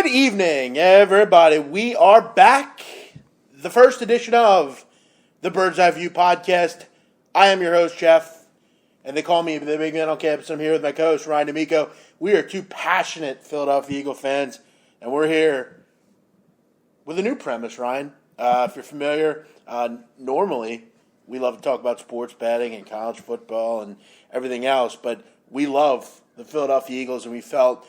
evening, everybody. We are back. The first edition of the Bird's Eye View podcast. I am your host, Jeff, and they call me the Big Man on Campus. I'm here with my co-host, Ryan D'Amico. We are two passionate Philadelphia Eagle fans, and we're here with a new premise, Ryan. If you're familiar, normally we love to talk about sports betting and college football and everything else, but we love the Philadelphia Eagles, and we felt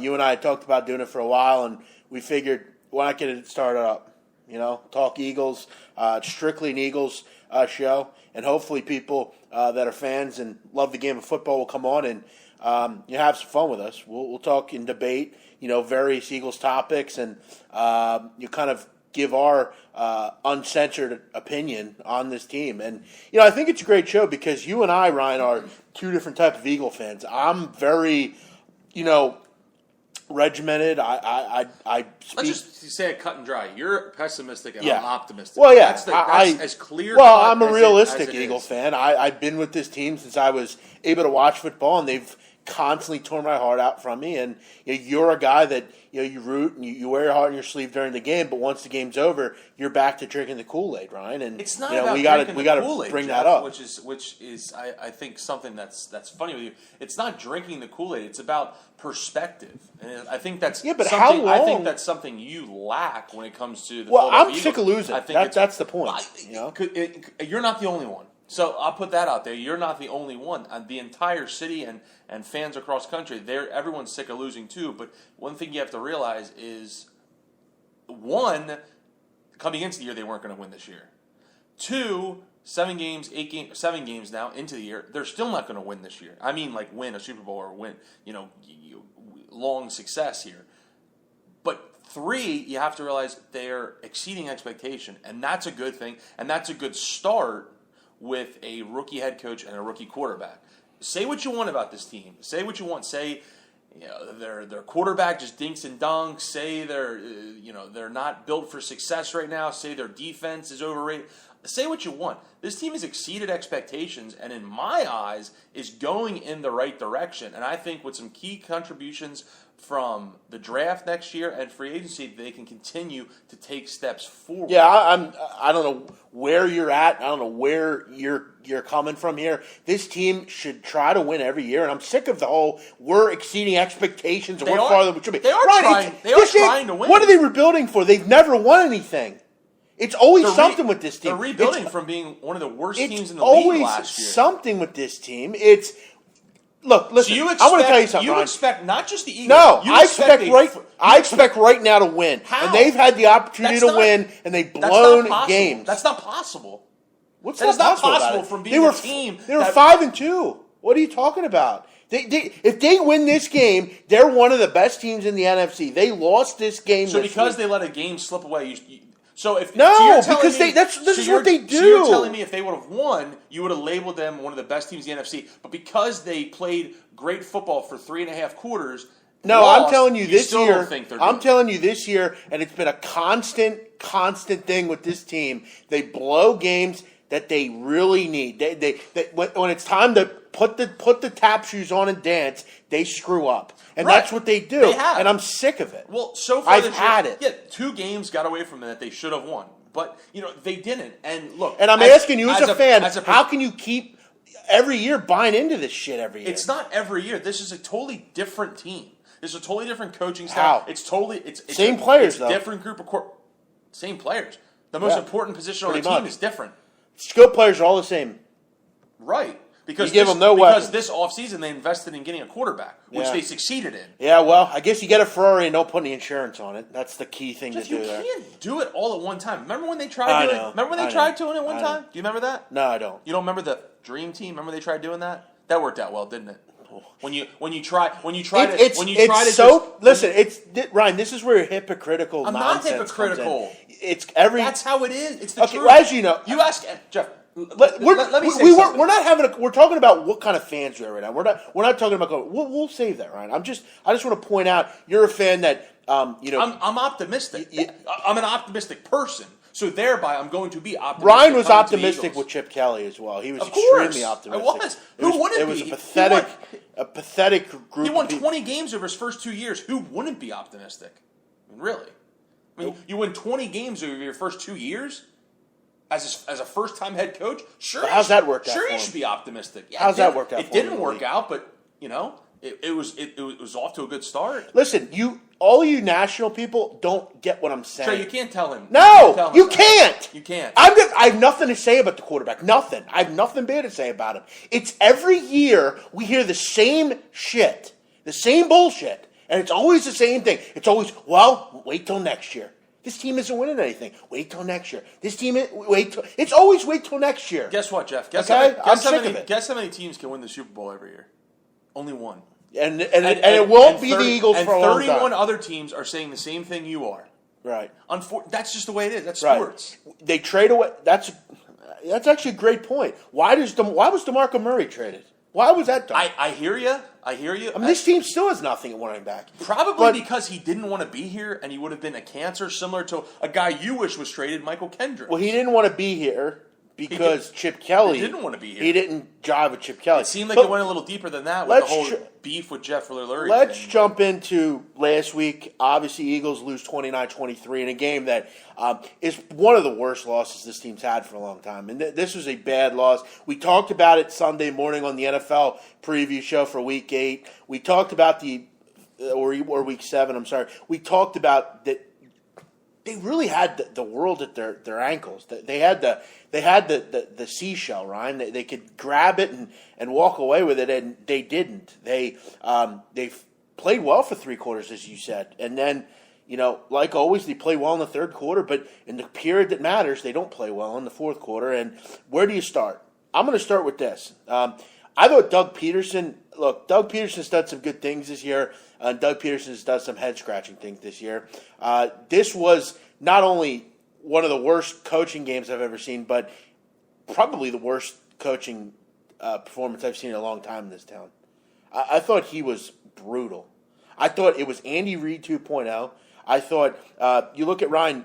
you and I had talked about doing it for a while, and we figured, why not get it started up? You know, talk Eagles, strictly an Eagles show, and hopefully people that are fans and love the game of football will come on and you have some fun with us. We'll talk and debate, various Eagles topics, and you kind of give our uncensored opinion on this team. And, I think it's a great show because you and I, Ryan, are two different type of Eagle fans. I'm very, regimented. I speak. Let's just say it cut and dry. You're pessimistic and Yeah. I'm optimistic. Well, yeah. That's as clear. Well, cut I'm a as realistic it Eagle is. fan. I've been with this team since I was able to watch football, and they've constantly torn my heart out from me. And you're a guy that you root and you wear your heart on your sleeve during the game, but once the game's over, you're back to drinking the Kool-Aid, Ryan. And It's not about we got drinking to the Kool-Aid, bring Jeff, that up. which is I think something that's funny with you. It's not drinking the Kool-Aid. It's about perspective, and I think that's but something, how long? I think that's something you lack when it comes to the. Well, Philadelphia I'm sick Eagles. of losing. I think That's the point. You're not the only one. So I'll put that out there. You're not the only one. The entire city and fans across country, everyone's sick of losing too. But one thing you have to realize is, one, coming into the year, they weren't going to win this year. Two, 7 games now into the year, they're still not going to win this year. I mean, like win a Super Bowl or win, long success here. But 3, you have to realize they're exceeding expectation, and that's a good thing, and that's a good start with a rookie head coach and a rookie quarterback. Say what you want about this team. Say what you want. Say their quarterback just dinks and dunks. Say they're not built for success right now. Say their defense is overrated. Say what you want. This team has exceeded expectations, and in my eyes, is going in the right direction. And I think with some key contributions from the draft next year and free agency, they can continue to take steps forward. Yeah, I don't know where you're at. I don't know where you're coming from here. This team should try to win every year, and I'm sick of the whole we're exceeding expectations and we're farther than we should be. They are trying to win. What are they rebuilding for? They've never won anything. It's always something with this team. They're rebuilding from being one of the worst teams in the league last year. It's always something with this team. Look, listen. So I want to tell you something. You Ryan. expect not just the Eagles. No, you I expect right now to win. How? And they've had the opportunity to win, and they've blown games. That's not possible. What's that not possible from being a team? They were 5-2. What are you talking about? If they win this game, they're one of the best teams in the NFC. They lost this game. So because they let a game slip away, this is what they do. So you're telling me if they would have won, you would have labeled them one of the best teams in the NFC. But because they played great football for 3.5 quarters, I'm telling you this year. I'm telling you this year, and it's been a constant thing with this team. They blow games that they really need. When it's time to put the tap shoes on and dance, they screw up. And that's what they do. They have. And I'm sick of it. Well, so far I've had it. Yeah, 2 games got away from them that they should have won. But, they didn't. And look. And I'm asking you as a fan, how can you keep every year buying into this shit every year? It's not every year. This is a totally different team. This is a totally different coaching staff. How? It's totally same players, it's though. Different group of same players. The most important position on the team is different. Skill players are all the same. Right. Because you give them no weapons. This offseason they invested in getting a quarterback, which they succeeded in. Yeah, well, I guess you get a Ferrari and don't put any insurance on it. That's the key thing to do there. You can't do it all at one time. Remember when they tried doing it? Remember when they tried doing it one time? Do you remember that? No, I don't. You don't remember the Dream Team? Remember they tried doing that? That worked out well, didn't it? When you try to listen. Ryan, this is where you're hypocritical. I'm not hypocritical. That's how it is. It's the truth. As you know, you ask Jeff. Let me say something. We're not having we're talking about what kind of fans we are right now. We're not talking about. We'll save that, Ryan. I just want to point out you're a fan that I'm optimistic. I'm an optimistic person. So thereby, I'm going to be optimistic. Ryan was optimistic with Chip Kelly as well. He was extremely optimistic. I was. Who wouldn't be? It was a pathetic group. He won 20 games over his first 2 years. Who wouldn't be optimistic? I mean, really? I mean, you win 20 games over your first 2 years as a first-time head coach? Sure. But how's that worked out Sure, for you him? should be optimistic. Yeah, How's that worked out It for him in didn't the work league? out, but, it was off to a good start. Listen, all you national people don't get what I'm saying. Sure, you can't tell him. No, you can't. You can't. I have nothing to say about the quarterback. Nothing. I have nothing bad to say about him. It's every year we hear the same shit, the same bullshit, and it's always the same thing. It's always, well, wait till next year. This team isn't winning anything. Wait till next year. It's always wait till next year. Guess what, Jeff? Guess Okay? how, I'm guess how sick many, of it. Guess how many teams can win the Super Bowl every year? Only one. And it won't be the Eagles for a long time. 31 other teams are saying the same thing you are. Right. That's just the way it is. That's Right. sports. They trade away. That's actually a great point. Why was DeMarco Murray traded? Why was that done? I hear you. I mean, this team still has nothing at running back. Probably because he didn't want to be here, and he would have been a cancer, similar to a guy you wish was traded, Michael Kendrick. Well, he didn't want to be here because Chip Kelly. He didn't want to be here. He didn't jive with Chip Kelly. It seemed like But it went a little deeper than that with the whole let's beef with Jeff Lurie. Let's thing. jump into last week. Obviously, Eagles lose 29-23 in a game that is one of the worst losses this team's had for a long time. And this was a bad loss. We talked about it Sunday morning on the NFL preview show for Week 8. We talked about or Week 7, I'm sorry. We talked about that they really had the world at their ankles. They had the seashell, Ryan. They could grab it and walk away with it, and they didn't. They played well for 3 quarters, as you said, and then like always, they play well in the third quarter. But in the period that matters, they don't play well in the fourth quarter. And where do you start? I'm going to start with this. I thought Doug Peterson's done some good things this year. Doug Peterson's done some head-scratching things this year. This was not only one of the worst coaching games I've ever seen, but probably the worst coaching performance I've seen in a long time in this town. I thought he was brutal. I thought it was Andy Reid 2.0. I thought, you look at Ryan,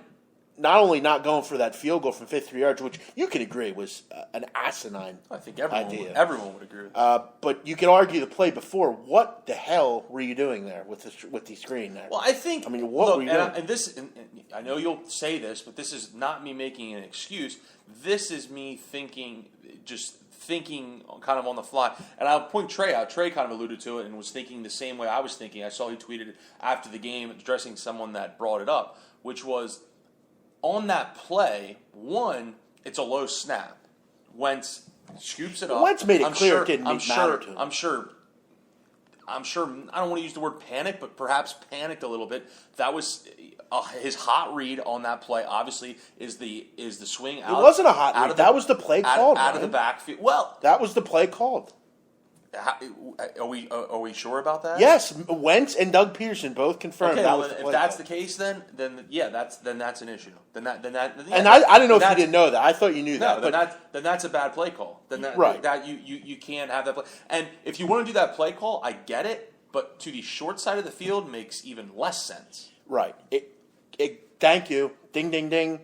not only not going for that field goal from 53 yards, which you could agree was an asinine I think idea. everyone would agree with that. But you could argue the play before. What the hell were you doing there with the screen there? Well, I think. What were you doing? I know you'll say this, but this is not me making an excuse. This is me thinking kind of on the fly. And I'll point Trey out. Trey kind of alluded to it and was thinking the same way I was thinking. I saw he tweeted it after the game addressing someone that brought it up, which was on that play, one, it's a low snap. Wentz scoops it up. Wentz made it clear it didn't matter to him. I'm sure, I don't want to use the word panic, but perhaps panicked a little bit. That was his hot read on that play. Obviously, is the swing out. It wasn't a hot read. That was the play called. Out of the backfield. Well, that was the play called. Are we sure about that? Yes, Wentz and Doug Peterson both confirmed that was the play if that's call. the case, then yeah, that's an issue. Then that. Yeah, and I didn't know if you didn't know that. I thought you knew that. Then that's a bad play call. Right. That you can't have that play. And if you want to do that play call, I get it. But to the short side of the field makes even less sense. Right. Thank you. Ding, ding, ding.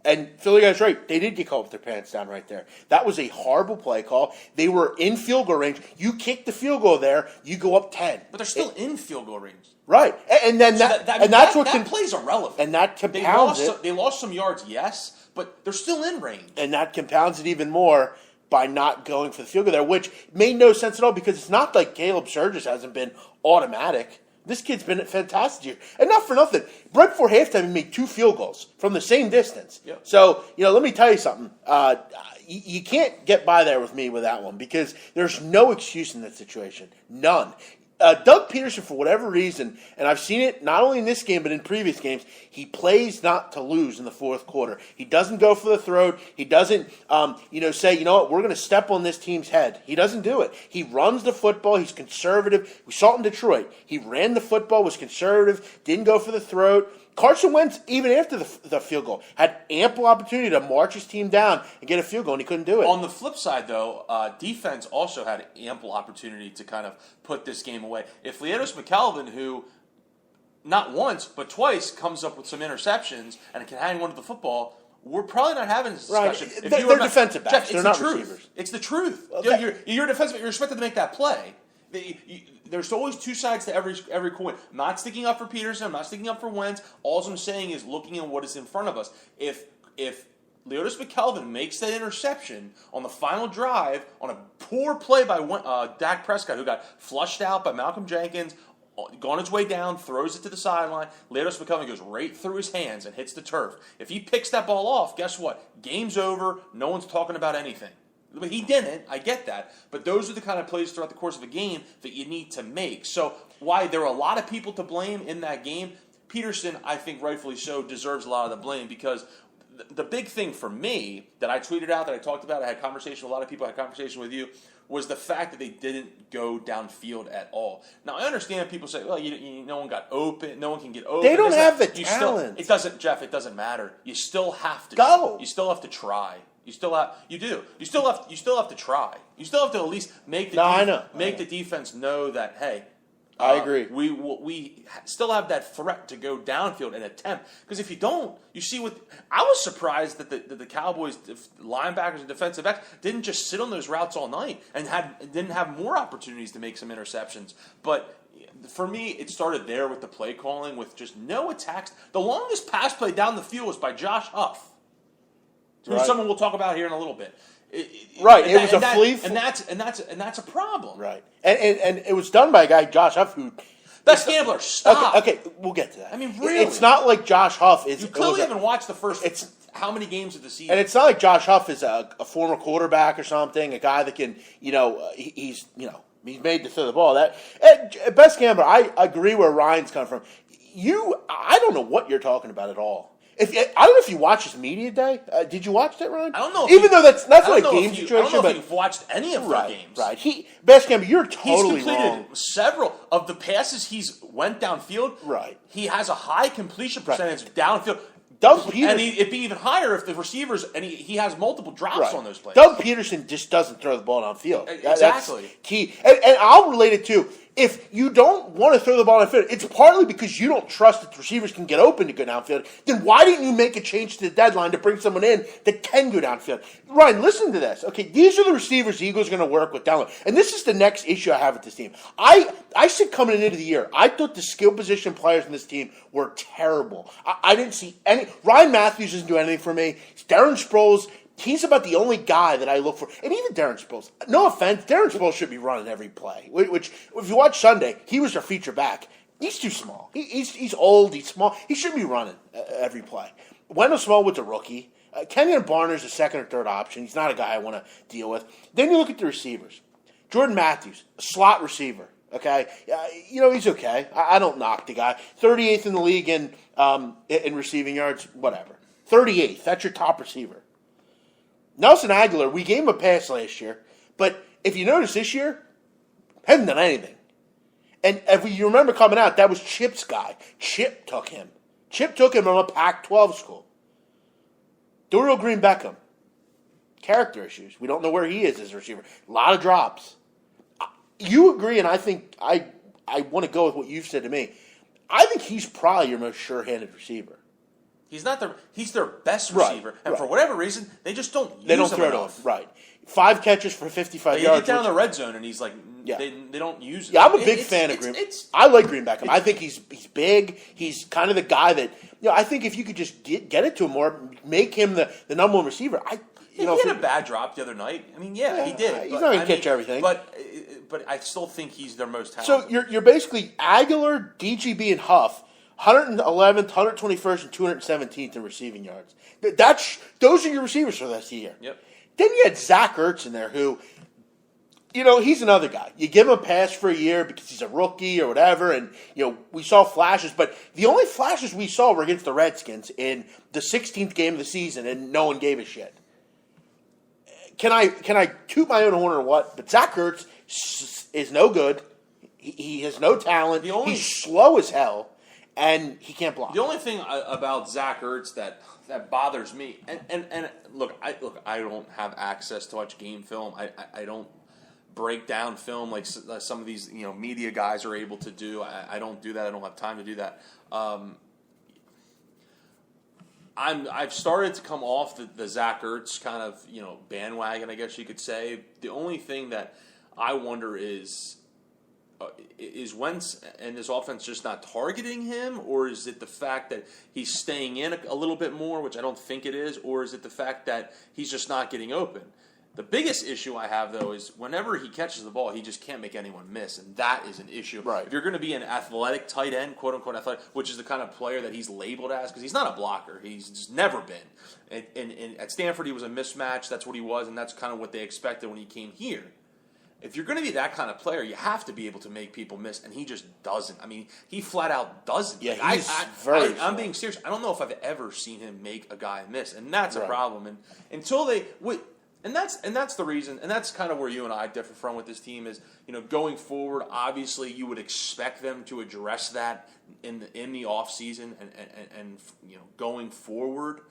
And Philly guy's right. They did get caught with their pants down right there. That was a horrible play call. They were in field goal range. You kick the field goal there, you go up 10. But they're still in field goal range. Right. And then that play's irrelevant. And that compounds it. They lost some yards, yes, but they're still in range. And that compounds it even more by not going for the field goal there, which made no sense at all because it's not like Caleb Sturgis hasn't been automatic. This kid's been fantastic here. And not for nothing. Right before halftime, he made 2 field goals from the same distance. Yep. So, let me tell you something. You can't get by there with me with that one because there's no excuse in that situation. None. Doug Peterson, for whatever reason, and I've seen it not only in this game but in previous games, he plays not to lose in the fourth quarter. He doesn't go for the throat. He doesn't, say, you know what, we're going to step on this team's head. He doesn't do it. He runs the football. He's conservative. We saw it in Detroit. He ran the football, was conservative, didn't go for the throat. Carson Wentz, even after the field goal, had ample opportunity to march his team down and get a field goal, and he couldn't do it. On the flip side, though, defense also had ample opportunity to kind of put this game away. If Leonis McKelvin, who not once but twice comes up with some interceptions and can hang on to the football, we're probably not having this discussion. Right. They're defensive backs. Jeff, They're not truth. receivers. It's the truth. Okay. You're a defensive, but you're expected to make that play. there's always two sides to every coin. I'm not sticking up for Peterson. I'm not sticking up for Wentz. All I'm saying is looking at what is in front of us. If Leotis McKelvin makes that interception on the final drive on a poor play by Dak Prescott, who got flushed out by Malcolm Jenkins, gone his way down, throws it to the sideline. Leotis McKelvin goes right through his hands and hits the turf. If he picks that ball off, guess what? Game's over. No one's talking about anything. But he didn't. I get that. But those are the kind of plays throughout the course of a game that you need to make. So why there are a lot of people to blame in that game, Peterson, I think rightfully so, deserves a lot of the blame because the big thing for me that I tweeted out, that I talked about, I had conversation with a lot of people, I had conversation with you, was the fact that they didn't go downfield at all. Now, I understand people say, well, no one got open, no one can get open. They don't have the talent. It doesn't, Jeff, it doesn't matter. You still have to go. You still have to try. You still have to try. You still have to at least make the defense know that, hey, I agree. We still have that threat to go downfield and attempt. Because if you don't, you see what I was surprised that the Cowboys linebackers and defensive backs didn't just sit on those routes all night and didn't have more opportunities to make some interceptions. But for me, it started there with the play calling, with just no attacks. The longest pass play down the field was by Josh Huff, who someone we'll talk about here in a a flea, and that's a problem. Right, and it was done by a guy, Josh Huff, who best gambler. Stop. Okay, we'll get to that. I mean, really, it's not like Josh Huff is. You clearly haven't watched the first. How many games of the season? And it's not like Josh Huff is a former quarterback or something, a guy that can, he's made to throw the ball. Best gambler. I agree where Ryan's coming from. I don't know what you're talking about at all. I don't know if you watched his media day. Did you watch that, Ryan? I don't know. Even though that's not a game situation, I don't know if you've watched any of their games. Right. Best gambler, you're totally he's completed wrong. Several of the passes he's went downfield. Right. He has a high completion percentage downfield. Doug Peterson, and it'd be even higher if the receivers, and he has multiple drops on those plays. Doug Peterson just doesn't throw the ball downfield. Exactly. That's key. And I'll relate it to, if you don't want to throw the ball downfield, it's partly because you don't trust that the receivers can get open to go downfield. Then why didn't you make a change to the deadline to bring someone in that can go downfield? Ryan, listen to this. Okay, these are the receivers the Eagles are going to work with down low. And this is the next issue I have with this team. I said coming into the year, I thought the skill position players in this team were terrible. I didn't see any. Ryan Matthews doesn't do anything for me. Darren Sproles, he's about the only guy that I look for. And even Darren Sproles, no offense, Darren Sproles should be running every play. Which, if you watch Sunday, he was our feature back. He's too small. He's old. He's small. He shouldn't be running every play. Wendell Smallwood's a rookie. Kenyon Barner's a second or third option. He's not a guy I want to deal with. Then you look at the receivers. Jordan Matthews, a slot receiver. Okay, he's okay. I don't knock the guy. 38th in the league in receiving yards, whatever. 38th, that's your top receiver. Nelson Aguilar, we gave him a pass last year, but if you notice this year, hasn't done anything. And if you remember coming out, that was Chip's guy. Chip took him. Chip took him from a Pac-12 school. Dorial Green-Beckham, character issues. We don't know where he is as a receiver. A lot of drops. You agree, and I think I want to go with what you've said to me. I think he's probably your most sure-handed receiver. He's their best receiver, and for whatever reason, they just don't use him enough. Throw it off. Right. 5 catches for 55 yards. They get down the red zone, and he's like, they don't use him. Yeah, I'm a big fan of Green. I like Green Beckham. I think he's big. He's kind of the guy that, I think if you could just get it to him more, make him the number one receiver. He had a bad drop the other night. I mean, he did. He's not going to catch everything. But I still think he's their most talented. So you're basically Aguilar, DGB, and Huff, 111th, 121st, and 217th in receiving yards. Those are your receivers for this year. Yep. Then you had Zach Ertz in there who, he's another guy. You give him a pass for a year because he's a rookie or whatever, and, we saw flashes. But the only flashes we saw were against the Redskins in the 16th game of the season, and no one gave a shit. Can I toot my own horn or what? But Zach Ertz is no good. He has no talent. He's slow as hell, and he can't block. The only thing about Zach Ertz that bothers me, and look, I don't have access to much game film. I don't break down film like some of these media guys are able to do. I don't do that. I don't have time to do that. I've started to come off the Zach Ertz kind of bandwagon, I guess you could say. The only thing that I wonder is is Wentz and this offense just not targeting him, or is it the fact that he's staying in a little bit more, which I don't think it is, or is it the fact that he's just not getting open? The biggest issue I have, though, is whenever he catches the ball, he just can't make anyone miss, and that is an issue. Right. If you're going to be an athletic tight end, quote-unquote athletic, which is the kind of player that he's labeled as, because he's not a blocker. He's just never been. And at Stanford, he was a mismatch. That's what he was, and that's kind of what they expected when he came here. If you're going to be that kind of player, you have to be able to make people miss, and he just doesn't. I mean, he flat out doesn't. Yeah, Like, he's very I'm being serious. I don't know if I've ever seen him make a guy miss, and that's a Right. problem. And until they and that's the reason, and that's kind of where you and I differ from with this team is, going forward, obviously you would expect them to address that in the offseason and going forward.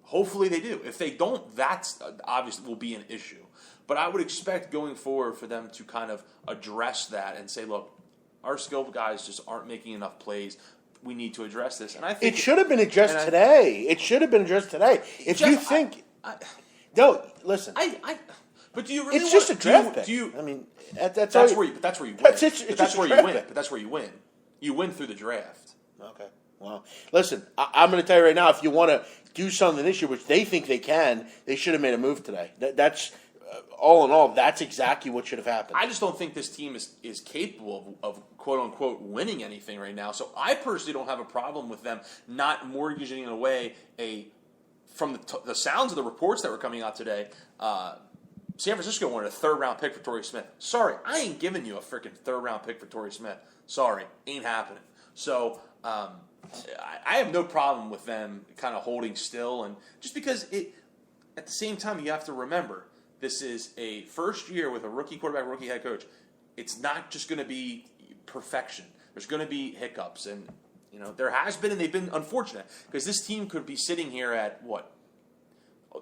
Hopefully they do. If they don't, that's obviously will be an issue. But I would expect going forward for them to kind of address that and say, look, our skilled guys just aren't making enough plays. We need to address this. And I think It should have been addressed today. It should have been addressed today. If you think... No, listen. But do you really? It's just a draft pick. Do you? I mean, that's where you. But that's where you win. It's But that's just where a you draft win. pick. But that's where you win. You win through the draft. Okay. Well, listen, I'm going to tell you right now, if you want to do something this year, which they think they can, they should have made a move today. That's all in all, that's exactly what should have happened. I just don't think this team is capable of quote unquote winning anything right now. So I personally don't have a problem with them not mortgaging away from the sounds of the reports that were coming out today. San Francisco wanted a third-round pick for Torrey Smith. Sorry, I ain't giving you a freaking third-round pick for Torrey Smith. Sorry, ain't happening. So I have no problem with them kind of holding still, and just because at the same time you have to remember this is a first year with a rookie quarterback, rookie head coach. It's not just going to be perfection. There's going to be hiccups, and there has been, and they've been unfortunate because this team could be sitting here at what?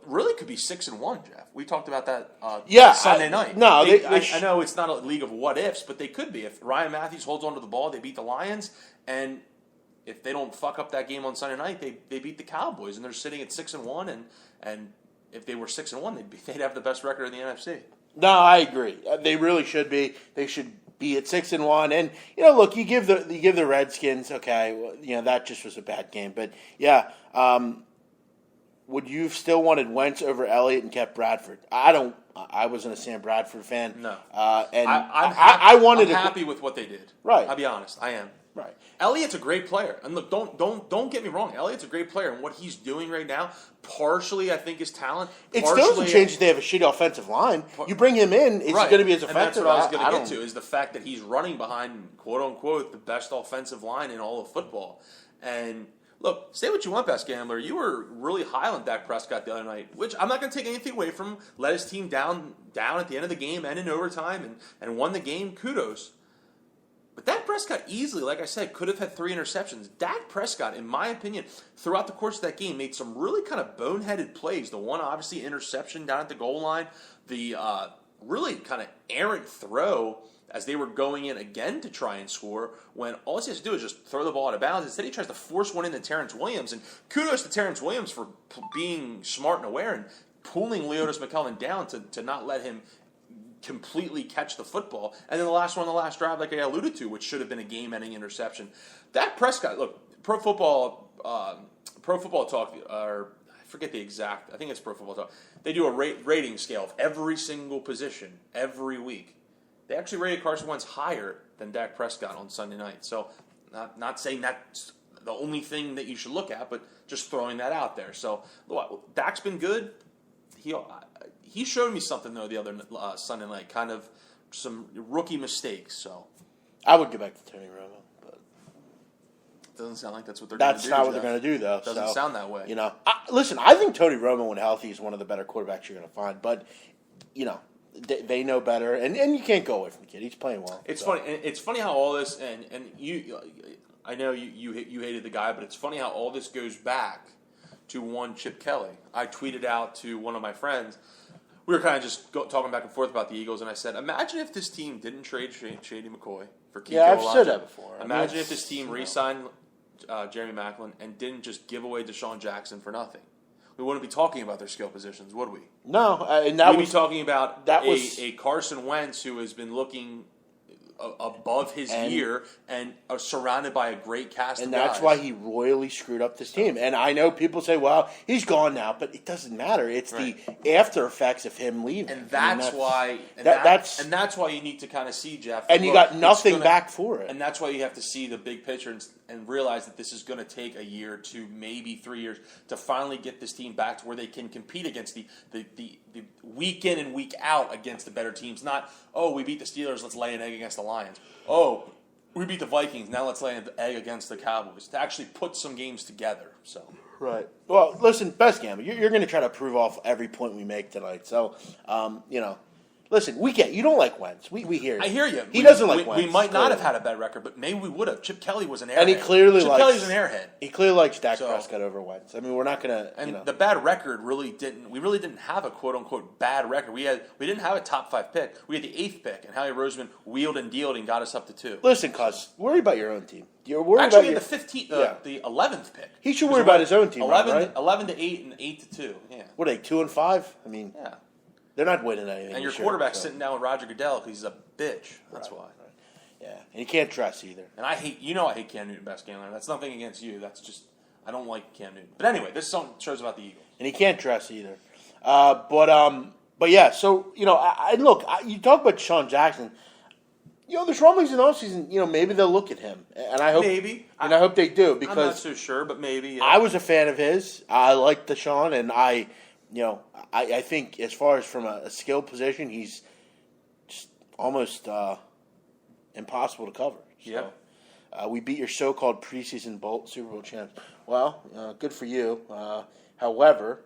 Really could be 6-1, Jeff. We talked about that Sunday night. No, I know it's not a league of what ifs, but they could be. If Ryan Matthews holds onto the ball, they beat the Lions, and if they don't fuck up that game on Sunday night, they beat the Cowboys, and they're sitting at 6-1, and if they were 6-1, they'd have the best record in the NFC. No, I agree. They really should be. They should be at 6-1, and look, you give the Redskins. Okay, well, that just was a bad game, but yeah. Would you have still wanted Wentz over Elliott and kept Bradford? I wasn't a Sam Bradford fan. No. And I'm happy with what they did. Right. I'll be honest. I am. Right. Elliott's a great player. And look, don't get me wrong. Elliott's a great player. And what he's doing right now, partially, I think, is talent. It still doesn't change that they have a shitty offensive line. You bring him in, is he going to be as effective? And that's what I was going to get to, is the fact that he's running behind, quote-unquote, the best offensive line in all of football. And look, say what you want, Best Gambler. You were really high on Dak Prescott the other night, which I'm not going to take anything away from him. Led his team down at the end of the game and in overtime and won the game. Kudos. But Dak Prescott easily, like I said, could have had 3 interceptions. Dak Prescott, in my opinion, throughout the course of that game, made some really kind of boneheaded plays. The one, obviously, interception down at the goal line. The really kind of errant throw as they were going in again to try and score, when all he has to do is just throw the ball out of bounds. Instead, he tries to force one into Terrence Williams. And kudos to Terrence Williams for being smart and aware and pulling Leotis McKellen down to not let him completely catch the football. And then the last one, the last drive, like I alluded to, which should have been a game-ending interception. Dak Prescott, look, Pro Football Talk, or I forget the exact, I think it's Pro Football Talk. They do a rating scale of every single position every week. They actually rated Carson Wentz higher than Dak Prescott on Sunday night. So not saying that's the only thing that you should look at, but just throwing that out there. So Dak's been good. He showed me something, though, the other Sunday night, kind of some rookie mistakes. So I would get back to Tony Romo, but it doesn't sound like that's what they're going to do. That's not what they're going to do, though. Doesn't sound that way. Listen, I think Tony Romo, when healthy, is one of the better quarterbacks you're going to find. But, they know better, and you can't go away from the kid. He's playing well. It's funny. And it's funny how all this, and you, I know you hated the guy, but it's funny how all this goes back to one Chip Kelly. I tweeted out to one of my friends. We were kind of just talking back and forth about the Eagles, and I said, imagine if this team didn't trade Shady McCoy for Kiko I've Elijah. said that before. Imagine if this team re-signed Jeremy Maclin and didn't just give away Deshaun Jackson for nothing. We wouldn't be talking about their skill positions, would we? No, and we'd be talking about a Carson Wentz who has been looking above his year and are surrounded by a great cast And of guys. that's why he royally screwed up this team. And I know people say, well, he's gone now, but it doesn't matter. It's the after effects of him leaving. And that's why you need to kind of see, Jeff. And you got nothing back for it. And that's why you have to see the big picture and realize that this is going to take a year to maybe 3 years to finally get this team back to where they can compete against the week in and week out against the better teams. Not, oh, we beat the Steelers, let's lay an egg against the Lions. Oh, we beat the Vikings, now let's lay an egg against the Cowboys. To actually put some games together. So right. Well, listen, Best Gamble, you're going to try to prove off every point we make tonight. So, listen, we get you don't like Wentz. We hear you. I hear you. He doesn't like Wentz. We might not have had a bad record, but maybe we would have. Chip Kelly was an airhead. And he clearly Chip Kelly's an airhead. He clearly likes Dak Prescott over Wentz. I mean, we're not going to. And the bad record really didn't. We really didn't have a quote unquote bad record. We didn't have a top 5 pick. We had the 8th pick, and Howie Roseman wheeled and dealed and got us up to 2. Listen, cuz worry about your own team. You're worried actually about the 15th, the 11th pick. He should worry about his own team. 11 to 8 and 8 to 2. Yeah. What are they 2-5? I mean, yeah. They're not winning anything. And your quarterback's sitting down with Roger Goodell because he's a bitch. That's why. Right. Yeah, and you can't trust either. And I hate Cam Newton, Best Gambler. That's nothing against you. That's just I don't like Cam Newton. But anyway, this song shows about the Eagles. And he can't dress either. But yeah. So you talk about Sean Jackson. There's rumblings in the offseason. Maybe they'll look at him, and I hope I hope they do because I'm not so sure, but maybe. I was a fan of his. I liked Deshaun, and I think as far as from a skill position, he's just almost impossible to cover. So, we beat your so-called preseason Super Bowl champs. Well, good for you. However,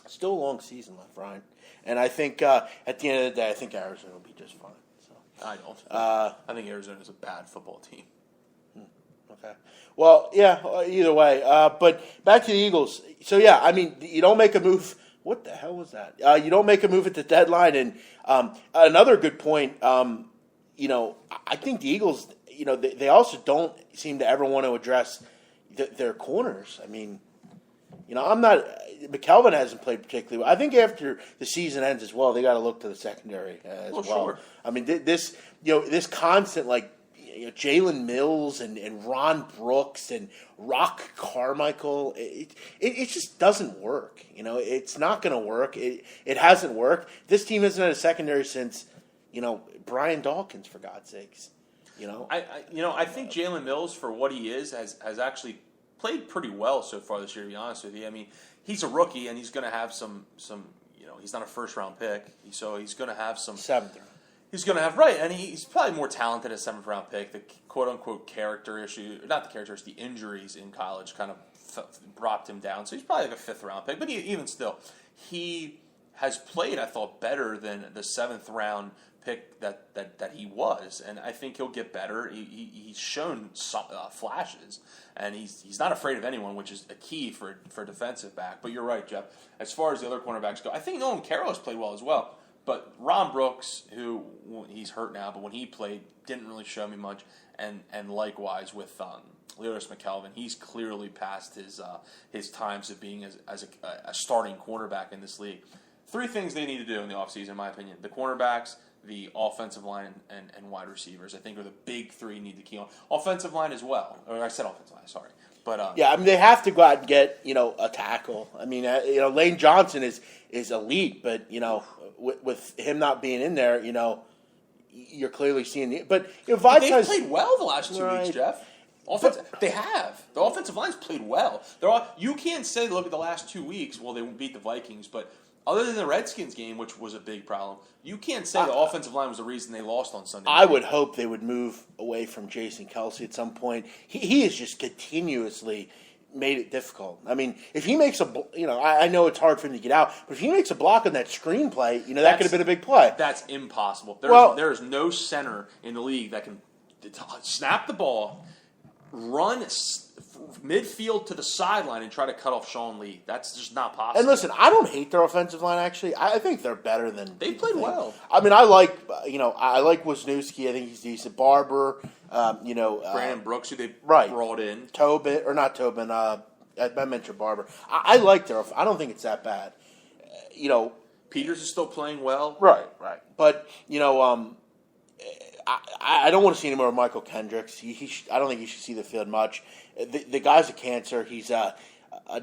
still a long season left, Ryan. And I think at the end of the day, I think Arizona will be just fine. So I don't. I think Arizona is a bad football team. Okay. Well, yeah, either way. But back to the Eagles. So, yeah, I mean, you don't make a move. What the hell was that? You don't make a move at the deadline. And another good point, I think the Eagles, they also don't seem to ever want to address their corners. I mean, McKelvin hasn't played particularly well. I think after the season ends as well, they got to look to the secondary as well. Sure. I mean, this constant, Jalen Mills and Ron Brooks and Rock Carmichael, it just doesn't work. It's not going to work. It hasn't worked. This team hasn't had a secondary since, Brian Dawkins, for God's sakes. I think Jalen Mills, for what he is, has actually played pretty well so far this year, to be honest with you. I mean, he's a rookie, and he's going to have some he's not a first-round pick, so he's going to have some... 7th round. He's going to have, right, and he's probably more talented as a 7th-round pick. The quote-unquote character issue, not the character, it's the injuries in college kind of brought him down. So he's probably like a 5th-round pick, but even still, he has played, I thought, better than the 7th-round pick that he was, and I think he'll get better. He's shown some, flashes, and he's not afraid of anyone, which is a key for a defensive back. But you're right, Jeff. As far as the other cornerbacks go, I think Nolan Carroll has played well as well. But Ron Brooks, who he's hurt now, but when he played, didn't really show me much. And likewise with Leodis McKelvin, he's clearly past his times of being as a starting cornerback in this league. 3 things they need to do in the offseason, in my opinion. The cornerbacks, the offensive line, and wide receivers, I think, are the big 3 need to key on. Offensive line as well. Or I said offensive line, sorry. But yeah, I mean, they have to go out and get, a tackle. I mean, Lane Johnson is elite, but, with him not being in there, you're clearly seeing the. But they've played well the last 2 weeks, Jeff. They have. The offensive line's played well. You can't say, look at the last 2 weeks, well, they beat the Vikings, but other than the Redskins game, which was a big problem, you can't say the offensive line was the reason they lost on Sunday night. I would hope they would move away from Jason Kelce at some point. He has just continuously made it difficult. I mean, if he makes I know it's hard for him to get out, but if he makes a block on that screenplay, that could have been a big play. That's impossible. There is no center in the league that can snap the ball, run midfield to the sideline, and try to cut off Sean Lee. That's just not possible. And listen, I don't hate their offensive line, actually. I think they're better than... They've played well. I mean, I like Wisniewski. I think he's decent. Barber, Brandon Brooks, who they brought in. Tobin, or not Tobin, I mentioned Barber. I like their... I don't think it's that bad. Peters is still playing well. Right. But, I don't want to see any more of Michael Kendricks. I don't think he should see the field much. The guy's a cancer. He's a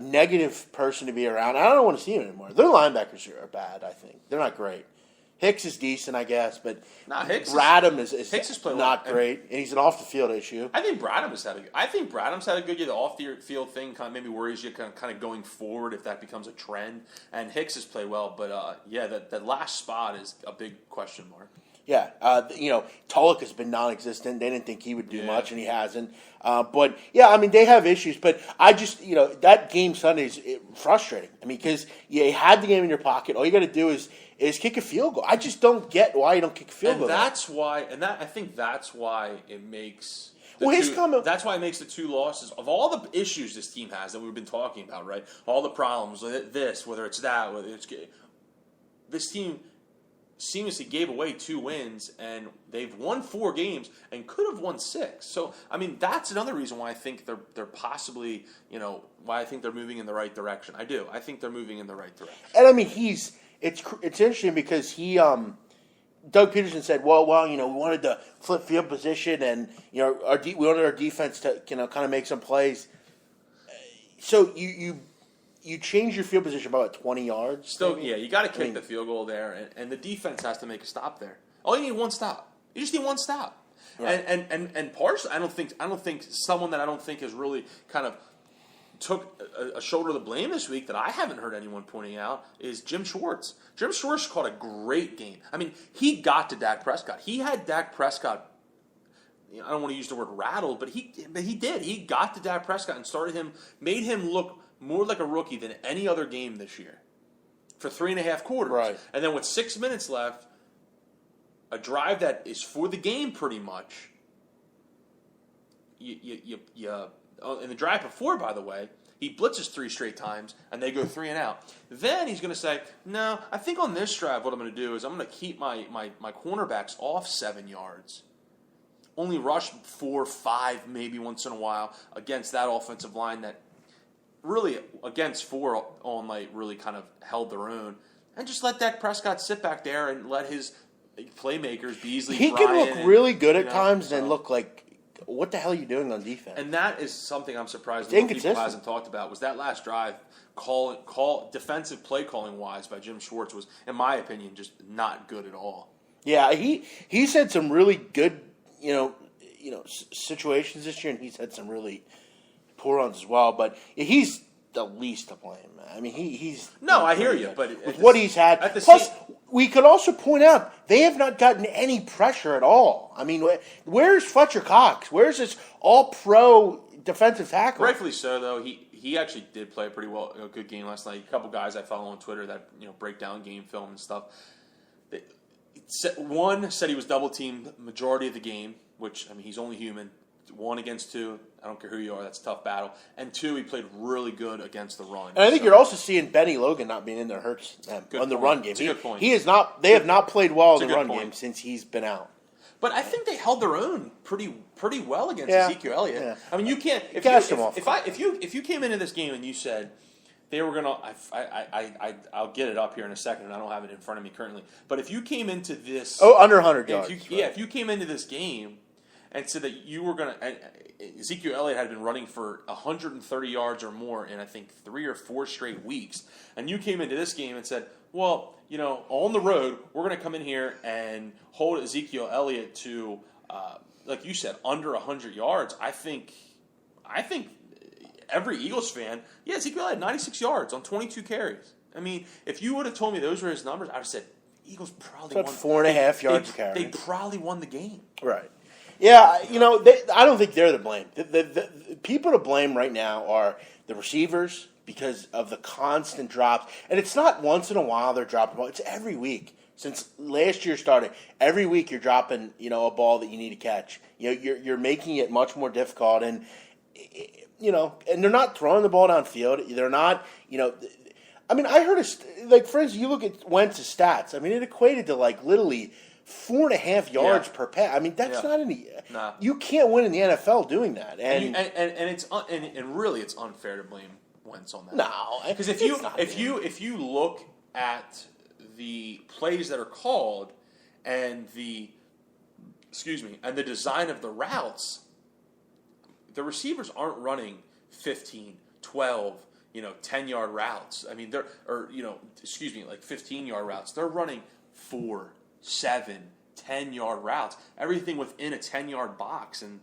negative person to be around. I don't want to see him anymore. Their linebackers are bad, I think. They're not great. Hicks is decent, I guess, but Bradham is not great, and he's an off-the-field issue. I think Bradham's had a good year. The off-the-field thing kind of maybe worries you kind of going forward if that becomes a trend. And Hicks has played well, but that last spot is a big question mark. Yeah, Tulloch has been non-existent. They didn't think he would do much, and he hasn't. But, yeah, I mean, they have issues. But I just, that game Sunday is frustrating. I mean, because you had the game in your pocket. All you got to do is kick a field goal. I just don't get why you don't kick a field goal. I think that's why it makes... That's why it makes the two losses of all the issues this team has that we've been talking about, right? All the problems, whether it's that, whether it's... This team seamlessly gave away 2 wins, and they've won 4 games and could have won 6. So, I mean, that's another reason why I think they're possibly, why I think they're moving in the right direction. I do. I think they're moving in the right direction. And I mean, it's interesting because Doug Peterson said, well, we wanted to flip field position, and we wanted our defense to kind of make some plays. So you change your field position by about 20 yards. Still, maybe? Yeah, you got to kick the field goal there, and the defense has to make a stop there. All you need one stop. You just need one stop. Right. And partially, I don't think someone that I don't think has really kind of took a shoulder to blame this week that I haven't heard anyone pointing out is Jim Schwartz. Jim Schwartz caught a great game. I mean, he got to Dak Prescott. He had Dak Prescott. I don't want to use the word rattled, but he did. He got to Dak Prescott and made him look more like a rookie than any other game this year for 3.5 quarters. Right. And then with 6 minutes left, a drive that is for the game pretty much. In the drive before, by the way, he blitzes 3 straight times, and they go 3 and out. Then he's going to say, no, I think on this drive what I'm going to do is I'm going to keep my cornerbacks off 7 yards. Only rush 4, 5 maybe once in a while against that offensive line that really against 4 all night really kind of held their own. And just let Dak Prescott sit back there and let his playmakers, Beasley, He Bryan, can look really good at times and look like, what the hell are you doing on defense? And that is something I'm surprised that people hasn't talked about, was that last drive, defensive play calling wise by Jim Schwartz was, in my opinion, just not good at all. Yeah, he's had some really good, situations this year, and he's had some really poor ones as well. But he's the least to blame. I mean, he's I hear you, but with what he's had. Plus, we could also point out they have not gotten any pressure at all. I mean, where's Fletcher Cox? Where's this all-pro defensive tackle? Rightfully so, though. He actually did play a good game last night. A couple guys I follow on Twitter that break down game film and stuff. One said he was double teamed majority of the game, which, I mean, he's only human. 1 against 2, I don't care who you are, that's a tough battle. And 2, he played really good against the run. And I think you're also seeing Benny Logan not being in there hurts them on the run game. That's a good point. He is not. They have not played well in the run game since he's been out. But I think they held their own pretty well against Ezekiel Elliott. Yeah. I mean, you can't. If you came into this game and you said they were gonna, I'll get it up here in a second, and I don't have it in front of me currently. But if you came into this, under 100 yards, if you came into this game and said that you were going to, Ezekiel Elliott had been running for 130 yards or more in, I think, 3 or 4 straight weeks, and you came into this game and said, well, on the road, we're going to come in here and hold Ezekiel Elliott to, like you said, under 100 yards. I think every Eagles fan, Ezekiel Elliott, 96 yards on 22 carries. I mean, if you would have told me those were his numbers, I would have said, Eagles probably won. 4.5 yards a carry. They probably won the game. Right. Yeah, I don't think they're to blame. The people to blame right now are the receivers because of the constant drops. And it's not once in a while they're dropping the ball. It's every week. Since last year started, every week you're dropping, a ball that you need to catch. You're making it much more difficult. And, and they're not throwing the ball downfield. They're not, I mean, I heard, for instance, you look at Wentz's stats. I mean, it equated to, literally 4.5 yards per pass. I mean, that's not any. Nah. You can't win in the NFL doing that. And really, it's unfair to blame Wentz on that. No, because if you look at the plays that are called and the excuse me, and the design of the routes, the receivers aren't running 15, 12, 10-yard routes. I mean, like 15-yard routes. They're running 4, 7, 10-yard routes. Everything within a 10-yard box. And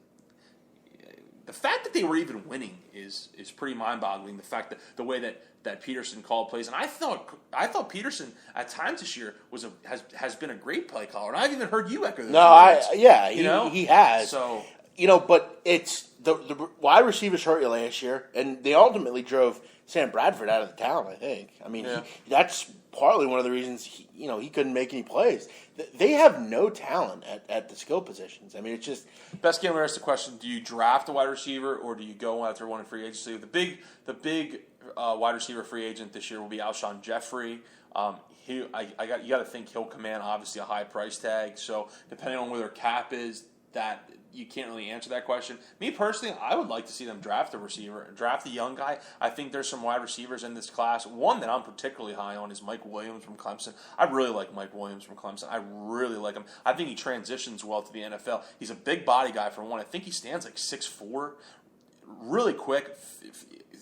the fact that they were even winning is pretty mind-boggling. The fact that the way that Peterson called plays, and I thought Peterson at times this year has been a great play caller. And I've even heard you echo those. No, he has. So but it's the wide receivers hurt you last year, and they ultimately drove Sam Bradford out of the town. I think. I mean, that's partly one of the reasons he couldn't make any plays. They have no talent at the skill positions. I mean, it's just best game where asked the question: do you draft a wide receiver or do you go after one in free agency? The big wide receiver free agent this year will be Alshon Jeffrey. You got to think he'll command obviously a high price tag. So depending on where their cap is, that you can't really answer that question. Me personally, I would like to see them draft a receiver, draft a young guy. I think there's some wide receivers in this class. One that I'm particularly high on is Mike Williams from Clemson. I really like Mike Williams from Clemson. I really like him. I think he transitions well to the NFL. He's a big body guy for one. I think he stands like 6'4", really quick,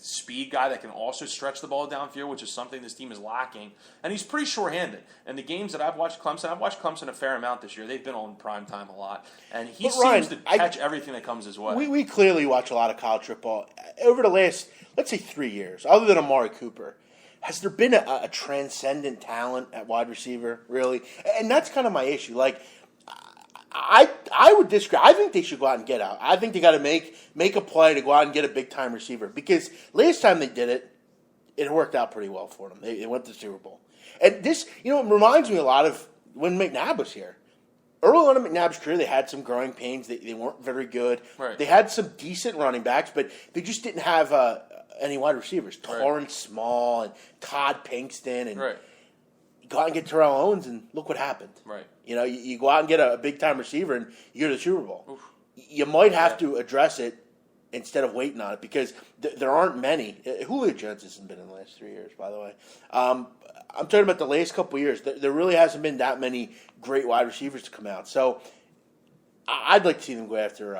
speed guy that can also stretch the ball downfield, which is something this team is lacking. And he's pretty sure-handed. And the games that I've watched Clemson a fair amount this year. They've been on prime time a lot. And he seems to catch everything that comes his way. We clearly watch a lot of college football. Over the last, let's say, 3 years, other than Amari Cooper, has there been a transcendent talent at wide receiver, really? And that's kind of my issue. Like, I would disagree. I think they should go out and get out. I think they got to make a play to go out and get a big time receiver, because last time they did it, it worked out pretty well for them. They went to the Super Bowl, and this it reminds me a lot of when McNabb was here. Early on in McNabb's career, they had some growing pains. They weren't very good. Right. They had some decent running backs, but they just didn't have any wide receivers. Torrance Small and Todd Pinkston and. Right. Go out and get Terrell Owens, and look what happened. Right. You go out and get a big-time receiver, and you go to the Super Bowl. Oof. You might have to address it instead of waiting on it, because there aren't many. Julio Jones hasn't been in the last 3 years, by the way. I'm talking about the last couple of years. There really hasn't been that many great wide receivers to come out. So I'd like to see them go after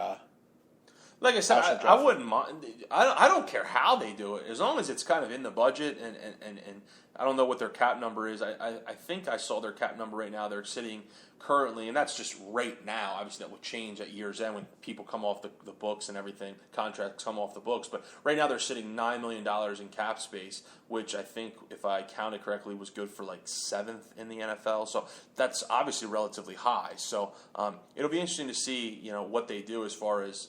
like I said, I wouldn't mind. I don't care how they do it, as long as it's kind of in the budget. And I don't know what their cap number is. I think I saw their cap number right now. They're sitting currently, and that's just right now. Obviously, that will change at year's end when people come off the books and everything. Contracts come off the books. But right now they're sitting $9 million in cap space, which I think, if I counted correctly, was good for like 7th in the NFL. So that's obviously relatively high. So it'll be interesting to see what they do as far as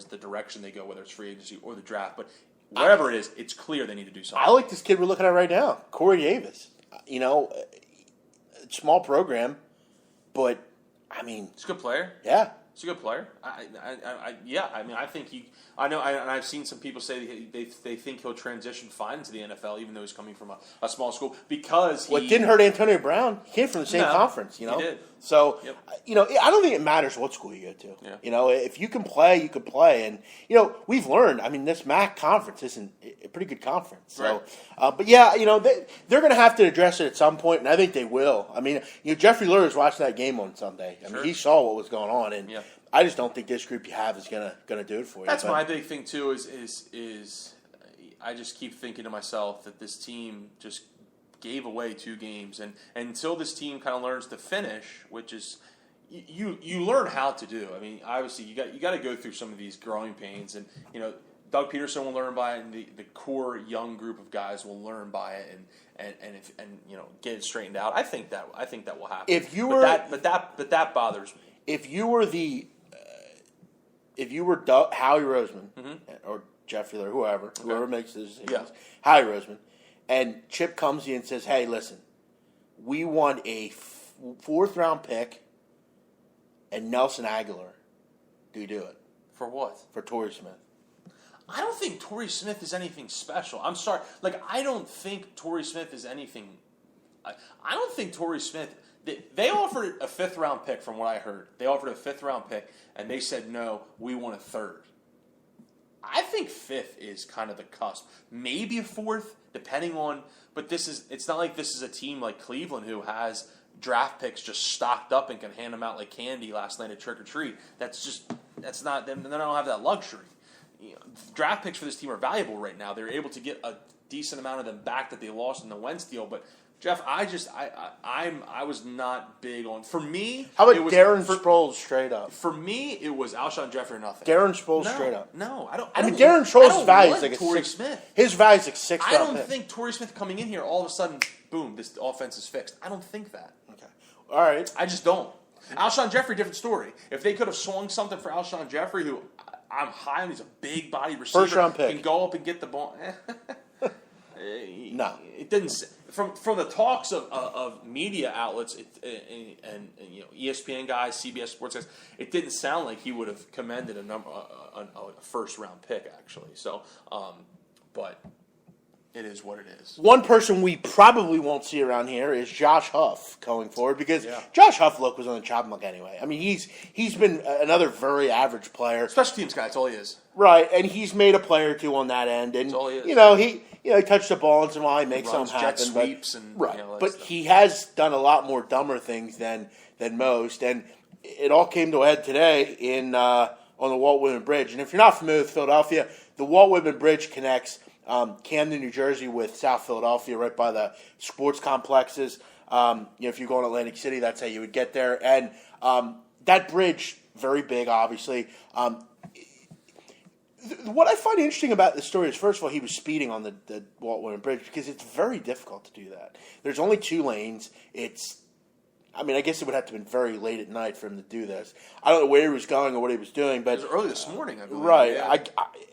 the direction they go, whether it's free agency or the draft. But wherever it is, it's clear they need to do something. I like this kid we're looking at right now, Corey Davis. Small program, but I mean, he's a good player. Yeah, he's a good player. I think he. I know, and I've seen some people say they think he'll transition fine to the NFL, even though he's coming from a small school, because what didn't hurt Antonio Brown. He came from the same conference, He did. So, I don't think it matters what school you go to. Yeah. If you can play, you can play. And, we've learned, this MAC conference isn't a pretty good conference. So, right. But they're going to have to address it at some point, and I think they will. Jeffrey Lurie was watching that game on Sunday. Sure. He saw what was going on, and I just don't think this group you have is gonna do it for you. That's my big thing too. Is I just keep thinking to myself that this team just gave away 2 games, and until this team kind of learns to finish, which is you learn how to do. Obviously you got to go through some of these growing pains, and Doug Peterson will learn by it, and the core young group of guys will learn by it, and get it straightened out. I think that will happen. If you were, but that bothers me. If you were Howie Roseman or Jeffrey or whoever makes the decisions, Howie Roseman, and Chip comes to you and says, "Hey, listen, we want a 4th round pick and Nelson Aguilar." Do you do it? For what? For Torrey Smith. I don't think Torrey Smith is anything special. I'm sorry. I don't think Torrey Smith is anything. I don't think Torrey Smith. They offered a 5th round pick, from what I heard. They offered a 5th round pick, and they said, no, we want a 3rd. I think 5th is kind of the cusp. Maybe a 4th, depending on. But it's not like this is a team like Cleveland who has draft picks just stocked up and can hand them out like candy last night at trick or treat. That's not them. They don't have that luxury. Draft picks for this team are valuable right now. They're able to get a decent amount of them back that they lost in the Wentz deal. But Jeff, I was not big on. For me, how about Darren Sproles straight up? For me, it was Alshon Jeffrey or nothing. Darren Sproles straight up. No, I don't. I mean, Darren Sproles' value is like Torrey Smith. His value is like $6. I don't think Torrey Smith coming in here all of a sudden, boom, this offense is fixed. I don't think that. Okay, all right. I just don't. Alshon Jeffrey, different story. If they could have swung something for Alshon Jeffrey, who I'm high on, he's a big body receiver, first round pick, can go up and get the ball. No, it didn't. From the talks of media outlets and ESPN guys, CBS Sports guys, it didn't sound like he would have commanded a first round pick actually. So, but it is what it is. One person we probably won't see around here is Josh Huff going forward because Josh Huff was on the chopping block anyway. I mean, he's been another very average player, special teams guy. That's all he is. Right, and he's made a play or two on that end, and that's all he is. He touched the ball once in a while, he makes something happen. Jet sweeps and right, but stuff. He has done a lot more dumber things than most, and it all came to a head today on the Walt Whitman Bridge. And if you're not familiar with Philadelphia, the Walt Whitman Bridge connects Camden, New Jersey, with South Philadelphia, right by the sports complexes. If you're going to Atlantic City, that's how you would get there. And that bridge, very big, obviously. What I find interesting about this story is, first of all, he was speeding on the Walt Whitman Bridge because it's very difficult to do that. There's only 2 lanes. I guess it would have to have been very late at night for him to do this. I don't know where he was going or what he was doing, but it was early this morning, I believe. Right, yeah.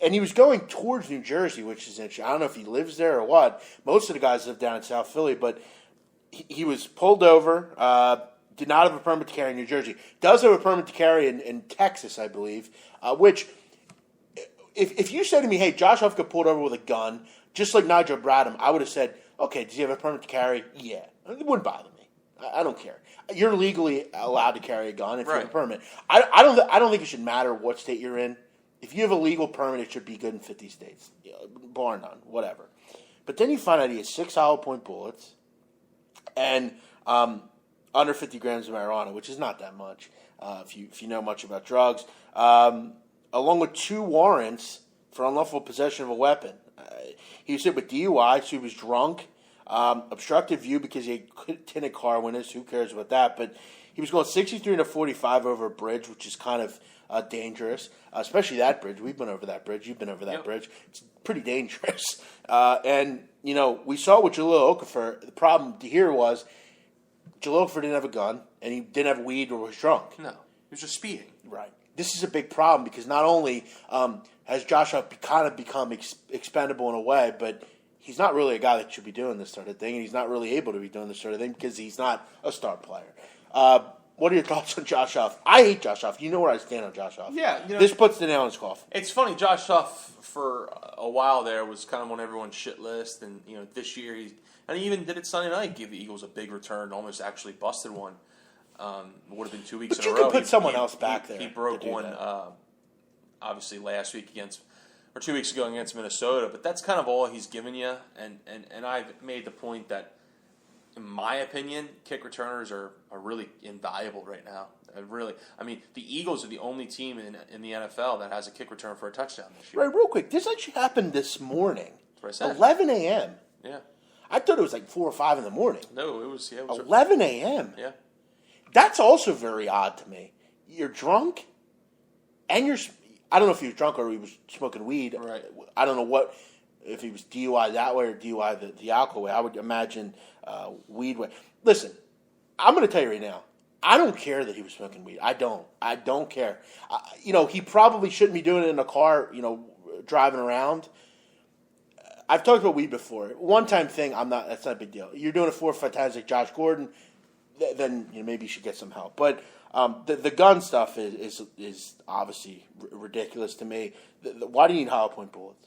And he was going towards New Jersey, which is interesting. I don't know if he lives there or what. Most of the guys live down in South Philly, but he was pulled over. Did not have a permit to carry in New Jersey. Does have a permit to carry in Texas, I believe. Which, if you said to me, "Hey, Josh Huff got pulled over with a gun," just like Nigel Bradham, I would have said, "Okay, does he have a permit to carry?" Yeah, it wouldn't bother me. I don't care. You're legally allowed to carry a gun if you have a permit. I don't think it should matter what state you're in. If you have a legal permit, it should be good in 50 states, bar none, whatever. But then you find out he has 6 hollow point bullets and under 50 grams of marijuana, which is not that much if you know much about drugs, along with 2 warrants for unlawful possession of a weapon. He was hit with DUI, so he was drunk. Obstructed view because he had tinted car windows. Who cares about that? But he was going 63 to 45 over a bridge, which is kind of dangerous, especially that bridge. We've been over that bridge. You've been over that bridge. It's pretty dangerous. And we saw with Jahlil Okafor. The problem here was Jahlil Okafor didn't have a gun, and he didn't have weed or was drunk. No, he was just speeding. Right. This is a big problem because not only has Josh Huff kind of become expendable in a way, but he's not really a guy that should be doing this sort of thing, and he's not really able to be doing this sort of thing because he's not a star player. What are your thoughts on Josh Huff? I hate Josh Huff. You know where I stand on Josh Huff. Yeah. This puts the nail in his coffin. It's funny, Josh Huff, for a while there, was kind of on everyone's shit list, and this year he even did it Sunday night, gave the Eagles a big return, almost actually busted one. Would have been 2 weeks but in a row. You could put someone else back there. He broke one, obviously, last week or 2 weeks ago against Minnesota, but that's kind of all he's given you. And I've made the point that, in my opinion, kick returners are really invaluable right now. The Eagles are the only team in the NFL that has a kick return for a touchdown this year. Right, real quick, this actually happened this morning. That's what I said. 11 a.m. Yeah. I thought it was like 4 or 5 in the morning. No, it was 11 a.m. Yeah. That's also very odd to me. You're drunk, and I don't know if he was drunk or he was smoking weed. Right. I don't know if he was DUI that way or DUI the alcohol way. I would imagine weed way. Listen, I'm going to tell you right now, I don't care that he was smoking weed. I don't care. He probably shouldn't be doing it in a car, driving around. I've talked about weed before. One-time thing, that's not a big deal. You're doing it 4 or 5 times like Josh Gordon, then maybe you should get some help. But the gun stuff is obviously ridiculous to me. Why do you need hollow point bullets?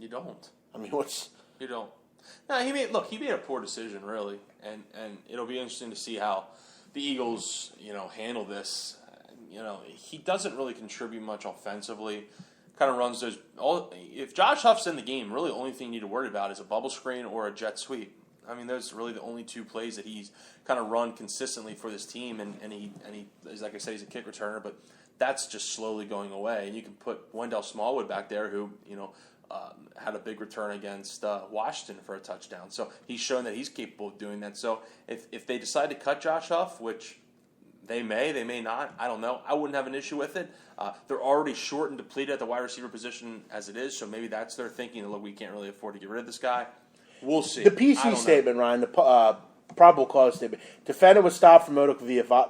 You don't. You don't. No, he made a poor decision, really, and it'll be interesting to see how the Eagles, handle this. He doesn't really contribute much offensively. Kind of runs those. If Josh Huff's in the game, really the only thing you need to worry about is a bubble screen or a jet sweep. I mean, those are really the only two plays that he's kind of run consistently for this team, and he like I said, he's a kick returner, but that's just slowly going away. And you can put Wendell Smallwood back there, who had a big return against Washington for a touchdown. So he's shown that he's capable of doing that. So if they decide to cut Josh Huff, which they may not, I don't know, I wouldn't have an issue with it. They're already short and depleted at the wide receiver position as it is, so maybe that's their thinking. Look, we can't really afford to get rid of this guy. We'll see. The PC statement, Ryan, the probable cause statement. Defendant was stopped for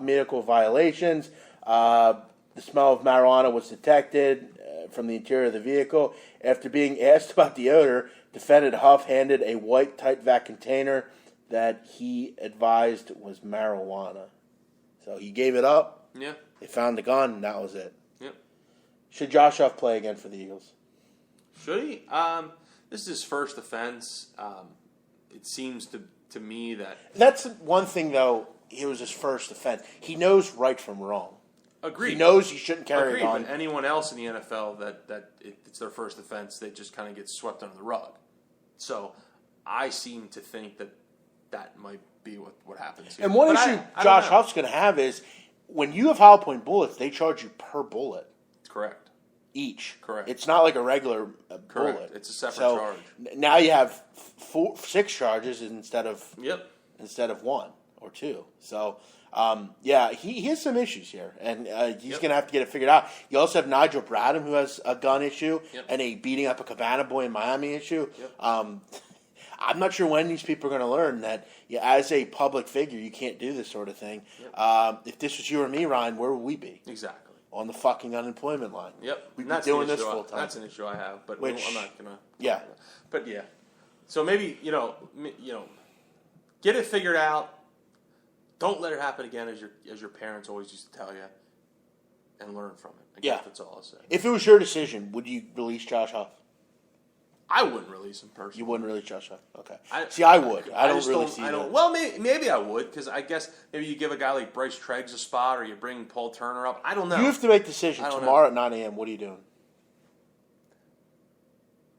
medical violations. The smell of marijuana was detected from the interior of the vehicle. After being asked about the odor, defendant Huff handed a white tight vac container that he advised was marijuana. So he gave it up. Yeah. They found the gun, and that was it. Yep. Should Josh Huff play again for the Eagles? Should he? This is his first offense. It seems to me that... That's one thing, though. It was his first offense. He knows right from wrong. Agreed. He knows he shouldn't carry it on. But anyone else in the NFL that it's their first offense, they just kind of get swept under the rug. So I seem to think that might be what happens here. And one issue Josh Huff's going to have is when you have hollow point bullets, they charge you per bullet. Correct. Each. Correct. It's not like a regular bullet. It's a separate charge. Now you have 6 charges instead of one or 2. So he has some issues here, and he's going to have to get it figured out. You also have Nigel Bradham, who has a gun issue and a beating up a Cabana boy in Miami issue. Yep. I'm not sure when these people are going to learn that as a public figure, you can't do this sort of thing. Yep. If this was you or me, Ryan, where would we be? Exactly. On the fucking unemployment line. Yep. We'd be doing this full time. That's an issue I have, but I'm not going to. Yeah. But yeah. So maybe, get it figured out. Don't let it happen again, as your parents always used to tell you, and learn from it. I guess that's all I'll say. If it was your decision, would you release Josh Huff? I wouldn't release him personally. You wouldn't release Josh Huff? Okay. I would. I don't really see that. Well, maybe I would, because I guess maybe you give a guy like Bryce Treggs a spot, or you bring Paul Turner up. I don't know. You have to make a decision tomorrow at 9 a.m. What are you doing?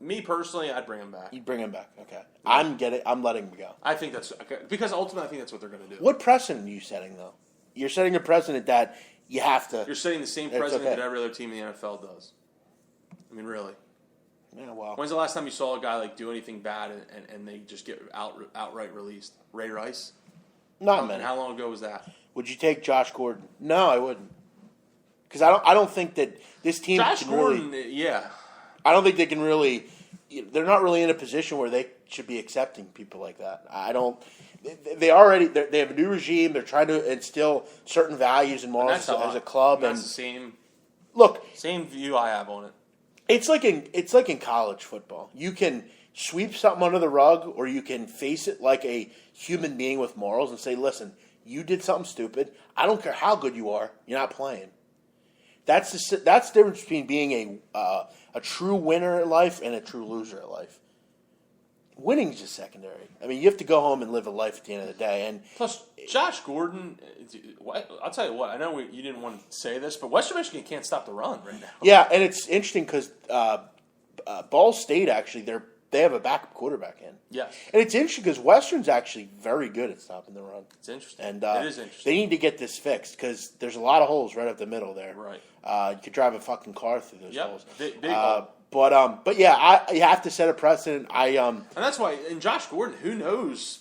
Me personally, I'd bring him back. You'd bring him back. Okay. Yeah. I'm letting him go. I think that's okay, because ultimately I think that's what they're going to do. What precedent are you setting, though? You're setting a precedent that you have to. You're setting the same precedent that every other team in the NFL does. I mean, really. Yeah, well. When's the last time you saw a guy do anything bad and they just get outright released? Ray Rice? Not many. And how long ago was that? Would you take Josh Gordon? No, I wouldn't. Because I don't think that this team Josh can Gordon, really, yeah. I don't think they can really. They're not really in a position where they should be accepting people like that. I don't. They have a new regime. They're trying to instill certain values and morals as a club. That's the same. Look, same view I have on it. It's like in college football. You can sweep something under the rug, or you can face it like a human being with morals and say, "Listen, you did something stupid. I don't care how good you are. You're not playing." That's the difference between being a true winner in life and a true loser in life. Winning is just secondary. I mean, you have to go home and live a life at the end of the day. And plus, Josh Gordon, I'll tell you what. I know you didn't want to say this, but Western Michigan can't stop the run right now. Yeah, and it's interesting because Ball State actually they have a backup quarterback in. Yes, and it's interesting because Western's actually very good at stopping the run. It's interesting, and it is interesting. They need to get this fixed because there's a lot of holes right up the middle there. Right, you could drive a fucking car through those holes. Big But yeah, you have to set a precedent. And that's why. And Josh Gordon, who knows?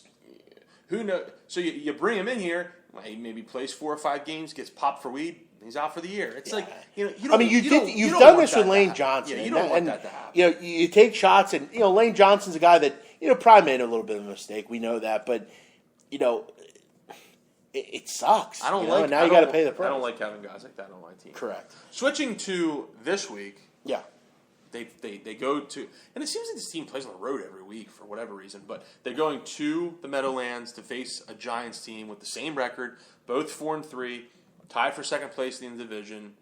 So you bring him in here. He maybe plays 4 or 5 games, gets popped for weed. He's out for the year. It's like you've done this with Lane Johnson. Yeah, you don't want that to happen. You take shots, and Lane Johnson's a guy that probably made a little bit of a mistake. We know that, but it sucks. I don't like. And now you got to pay the price. I don't like having guys like that on my team. Correct. Switching to this week. Yeah. They go to, and it seems like this team plays on the road every week for whatever reason, but they're going to the Meadowlands to face a Giants team with the same record, both 4-3, tied for second place in the division.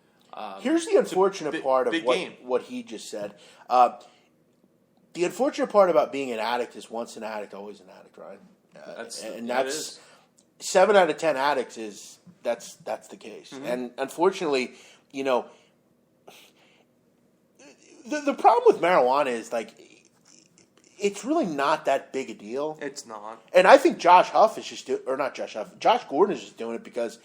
Here's the unfortunate part of what he just said. The unfortunate part about being an addict is once an addict, always an addict, right? That's 7 out of 10 addicts that's the case, and unfortunately, The problem with marijuana is it's really not that big a deal. It's not. And I think Josh Huff is just not Josh Huff. Josh Gordon is just doing it because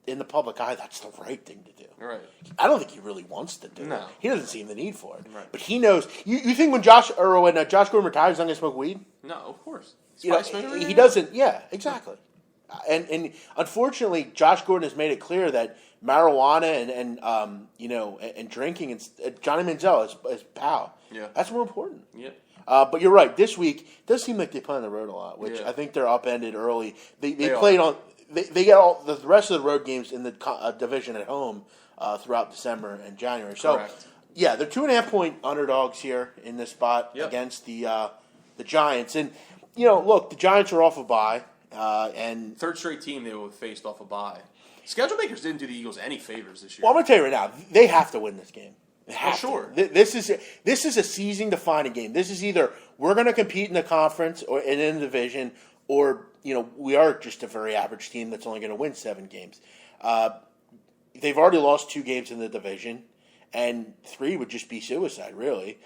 in the public eye, that's the right thing to do. Right. I don't think he really wants to do it. No. He doesn't see the need for it. Right. But he knows. You think when Josh Gordon retires, he's not going to smoke weed? No, of course. You know, he doesn't. Yeah, exactly. And unfortunately, Josh Gordon has made it clear that marijuana and drinking and Johnny Manziel is pal. Yeah. That's more important. Yeah. But you're right. This week it does seem like they play on the road a lot, which Yeah. I think they're upended early. They They played are. on. They get all the rest of the road games in the division at home throughout December and January. So, Correct. yeah, they're 2.5-point underdogs here in this spot Yep. against the Giants. And look, the Giants are off a bye, and Third straight team they will have faced off a bye. Schedule makers didn't do the Eagles any favors this year. well, I'm going to tell you right now, they have to win this game. They have to. sure. This is a season-defining game. This is either we're going to compete in the conference or in the division, or we are just a very average team that's only going to win 7 games. They've already lost 2 games in the division, and 3 would just be suicide, really.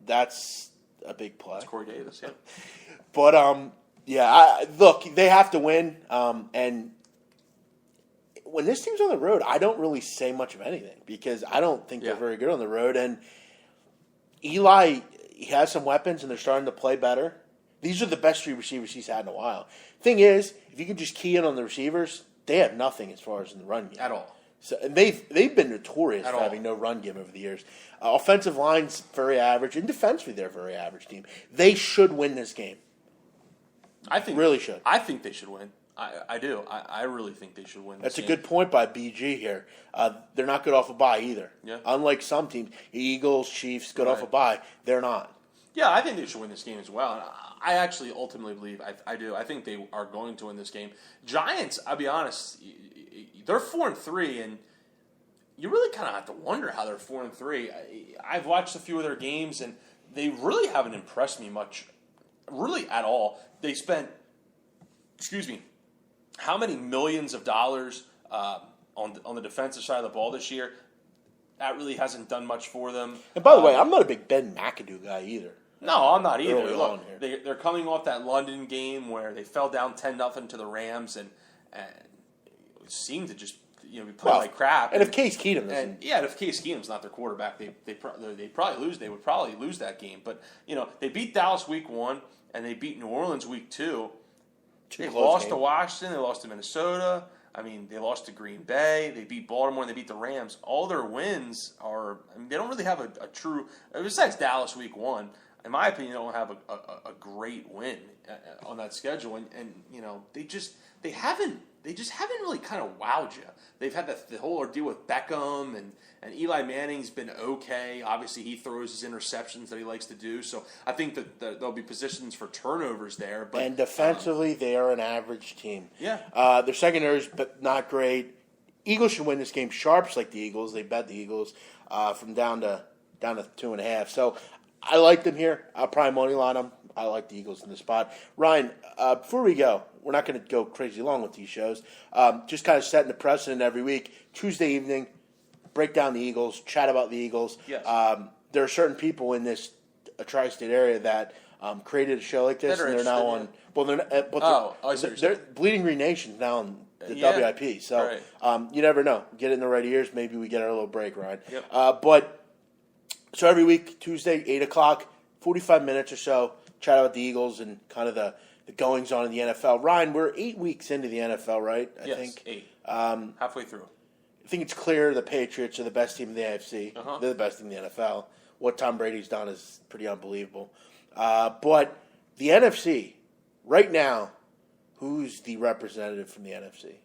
That's a big play. It's Corey Davis, yeah. But look, they have to win, and when this team's on the road, I don't really say much of anything because I don't think they're Yeah. very good on the road. And Eli, he has some weapons, and they're starting to play better. These are the best 3 receivers he's had in a while. Thing is, if you can just key in on the receivers, they have nothing as far as in the run game At all. So, and they've been notorious At for all. having no run game over the years. Offensive line's very average, and defensively they're a very average team. They should win this game. I think Really should. I think they should win. I do. I really think they should win. That's a this game. good point by BG here. They're not good off a bye either. Yeah. Unlike some teams, Eagles, Chiefs, good off a Right. bye. They're not. Yeah, I think they should win this game as well. And I actually ultimately believe I do. I think they are going to win this game. Giants, I'll be honest, they're 4-3, and you really kind of have to wonder how they're 4-3. I've watched a few of their games, and they really haven't impressed me much, really at all. They spent, how many millions of dollars on the defensive side of the ball this year? That really hasn't done much for them. And by the way, I'm not a big Ben McAdoo guy either. No, I'm not either. Early on Look, here. they're coming off that London game where they fell down 10-0 to the Rams and seemed to just be playing like crap. And if Case Keenum isn't, And if Case Keenum's not their quarterback, they probably lose. They would probably lose that game. But they beat Dallas week 1 and they beat New Orleans week 2. They close lost to games. Washington. They lost to Minnesota. They lost to Green Bay. They beat Baltimore and they beat the Rams. All their wins are. they don't really have a true. Besides Dallas week 1, in my opinion, they don't have a great win on that schedule. And they haven't really kind of wowed you. They've had the whole ordeal with Beckham and Eli Manning's been okay. Obviously, he throws his interceptions that he likes to do. So I think that there'll be positions for turnovers there. But and defensively, they are an average team. Yeah. Their secondary's but not great. Eagles should win this game. Sharps like the Eagles. They bet the Eagles from down to 2.5. So I like them here. I'll probably money line them. I like the Eagles in the spot. Ryan, before we go, we're not going to go crazy long with these shows. Just kind of setting the precedent every week. Tuesday evening, break down the Eagles, chat about the Eagles. Yes. There are certain people in this tri-state area that created a show like this, That are and they're now on. interested, Well, they're not, but I see what you're they're saying. Bleeding Green Nation's now on the Yeah, WIP. So right. you never know. Get it in the right ears. Maybe we get our little break, Ryan. Yep. So every week, Tuesday, 8 o'clock, 45 minutes or so, chat about the Eagles and kind of the goings on in the NFL. Ryan, we're 8 weeks into the NFL, right? I think 8. Halfway through. I think it's clear the Patriots are the best team in the AFC. Uh-huh. They're the best team in the NFL. What Tom Brady's done is pretty unbelievable. But the NFC, right now, who's the representative from the NFC?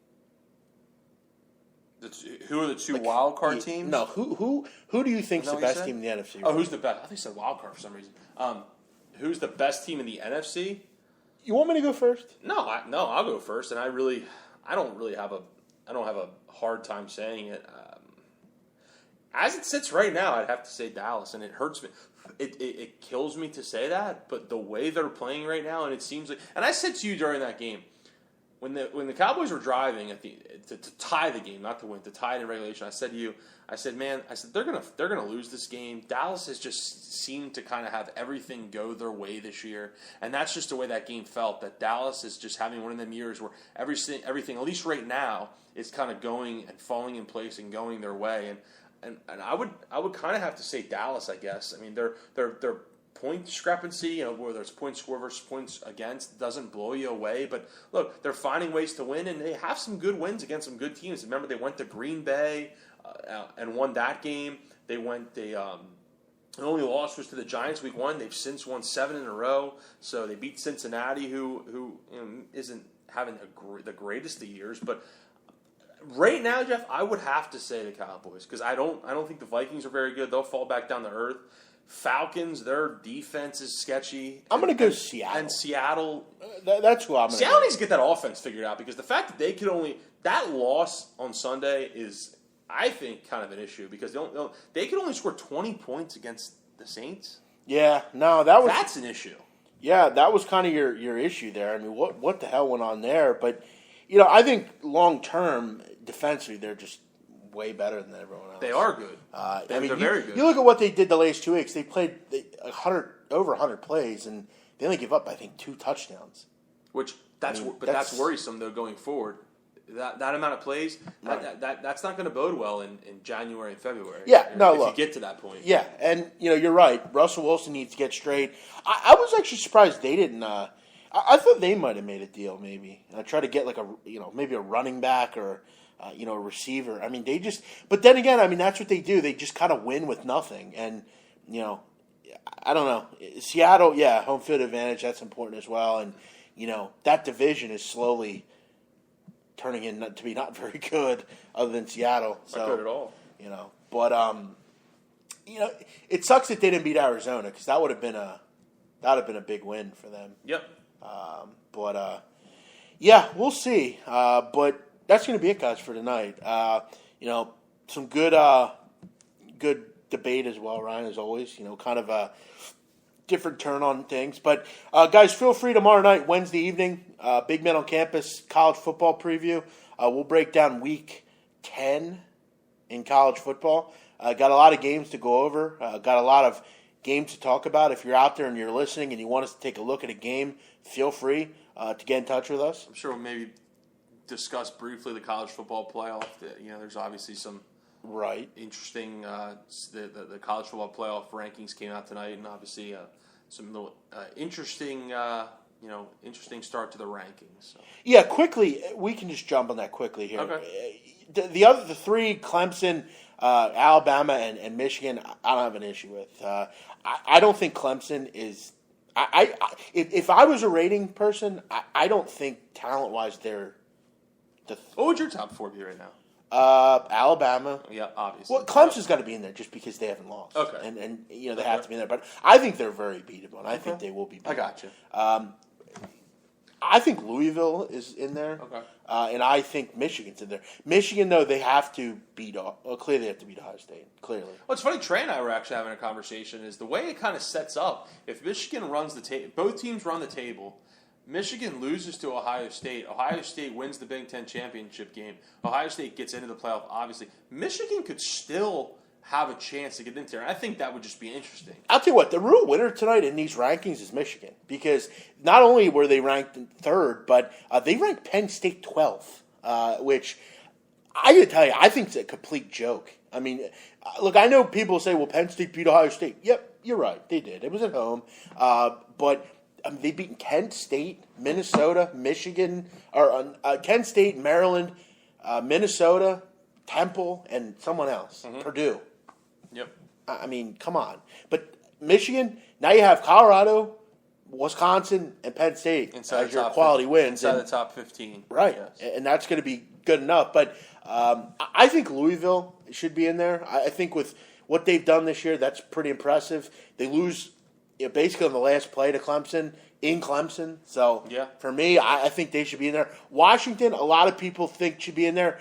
Who are the two wild card teams? No, who do you think's Is the that what you best said? team in the NFC? Oh, who's the best? I think you said wild card for some reason. Who's the best team in the NFC? You want me to go first? No, I'll go first, and I don't have a hard time saying it. As it sits right now, I'd have to say Dallas, and it hurts me. It kills me to say that, but the way they're playing right now, and it seems like, and I said to you during that game, when the Cowboys were driving to tie the game, not to win, to tie it in regulation, I said to you, man, they're gonna lose this game. Dallas has just seemed to kind of have everything go their way this year, and that's just the way that game felt. That Dallas is just having one of them years where everything, at least right now, is kind of going and falling in place and going their way. And I would kind of have to say Dallas, I guess. I mean, their point discrepancy, whether it's points score versus points against, doesn't blow you away. But look, they're finding ways to win, and they have some good wins against some good teams. Remember, they went to Green Bay and won that game. They only loss was to the Giants week 1. They've since won 7 in a row. So they beat Cincinnati, who isn't having the greatest of years, but. Right now, Jeff, I would have to say the Cowboys because I don't think the Vikings are very good. They'll fall back down to earth. Falcons, their defense is sketchy. I'm going to go Seattle. And Seattle. That's who I'm going to Seattle needs to get that offense figured out because the fact that they could only that loss on Sunday is, I think, kind of an issue because they could only score 20 points against the Saints. Yeah, no, that's an issue. Yeah, that was kind of your issue there. I mean, what the hell went on there? But I think long term defensively they're just way better than everyone else. They are good. They're very good. You look at what they did the last 2 weeks. They played over 100 plays, and they only give up, I think, 2 touchdowns. That's worrisome though going forward. That amount of plays, right. that's not going to bode well in January and February. Yeah, if you get to that point. Yeah, and you're right. Russell Wilson needs to get straight. I was actually surprised they didn't. I thought they might have made a deal, maybe try to get like maybe a running back or a receiver. I mean, but then again, I mean that's what they do. They just kind of win with nothing, and I don't know. Seattle, yeah, home field advantage, that's important as well, and that division is slowly turning in to be not very good, other than Seattle. So, not good at all. But it sucks that they didn't beat Arizona because that would have been a big win for them. Yep. Yeah, we'll see. But that's going to be it, guys, for tonight. Some good debate as well, Ryan, as always. Kind of a different turn on things. But, guys, feel free tomorrow night, Wednesday evening, Big Men on Campus college football preview. We'll break down Week 10 in college football. Got a lot of games to go over. Got a lot of games to talk about. If you're out there and you're listening and you want us to take a look at a game, feel free to get in touch with us. I'm sure we'll maybe discuss briefly the college football playoff. There's obviously some interesting. The college football playoff rankings came out tonight, and obviously some little interesting. Interesting start to the rankings. So. Yeah, quickly we can just jump on that quickly here. Okay. The 3, Clemson, Alabama, and Michigan, I don't have an issue with. I don't think Clemson is. If I was a rating person, I don't think talent-wise they're. What would your top 4 be right now? Alabama. Yeah, obviously. Well, Clemson's got to be in there just because they haven't lost. Okay. And they have to be in there. But I think they're very beatable, and I think they will be beatable. I got you. I think Louisville is in there. Okay. And I think Michigan's in there. Michigan, though, they have to beat. Clearly, they have to beat Ohio State. Clearly. Well, it's funny. Trey and I were actually having a conversation. Is the way it kind of sets up. If Michigan runs the table, both teams run the table. Michigan loses to Ohio State. Ohio State wins the Big Ten championship game. Ohio State gets into the playoff. Obviously, Michigan could still have a chance to get into there. And I think that would just be interesting. I'll tell you what, the real winner tonight in these rankings is Michigan because not only were they ranked 3rd, but they ranked Penn State 12th, which I got to tell you, I think it's a complete joke. I mean, look, I know people say, well, Penn State beat Ohio State. Yep, you're right. They did. It was at home. But they've beaten Kent State, Minnesota, Michigan, or Kent State, Maryland, Minnesota, Temple, and someone else, Purdue. Yep. I mean, come on. But Michigan, now you have Colorado, Wisconsin, and Penn State as your quality wins. Inside the top 15. Right. Yes. And that's going to be good enough. But I think Louisville should be in there. I think with what they've done this year, that's pretty impressive. They lose basically on the last play to Clemson, in Clemson. So for me, I think they should be in there. Washington, a lot of people think should be in there.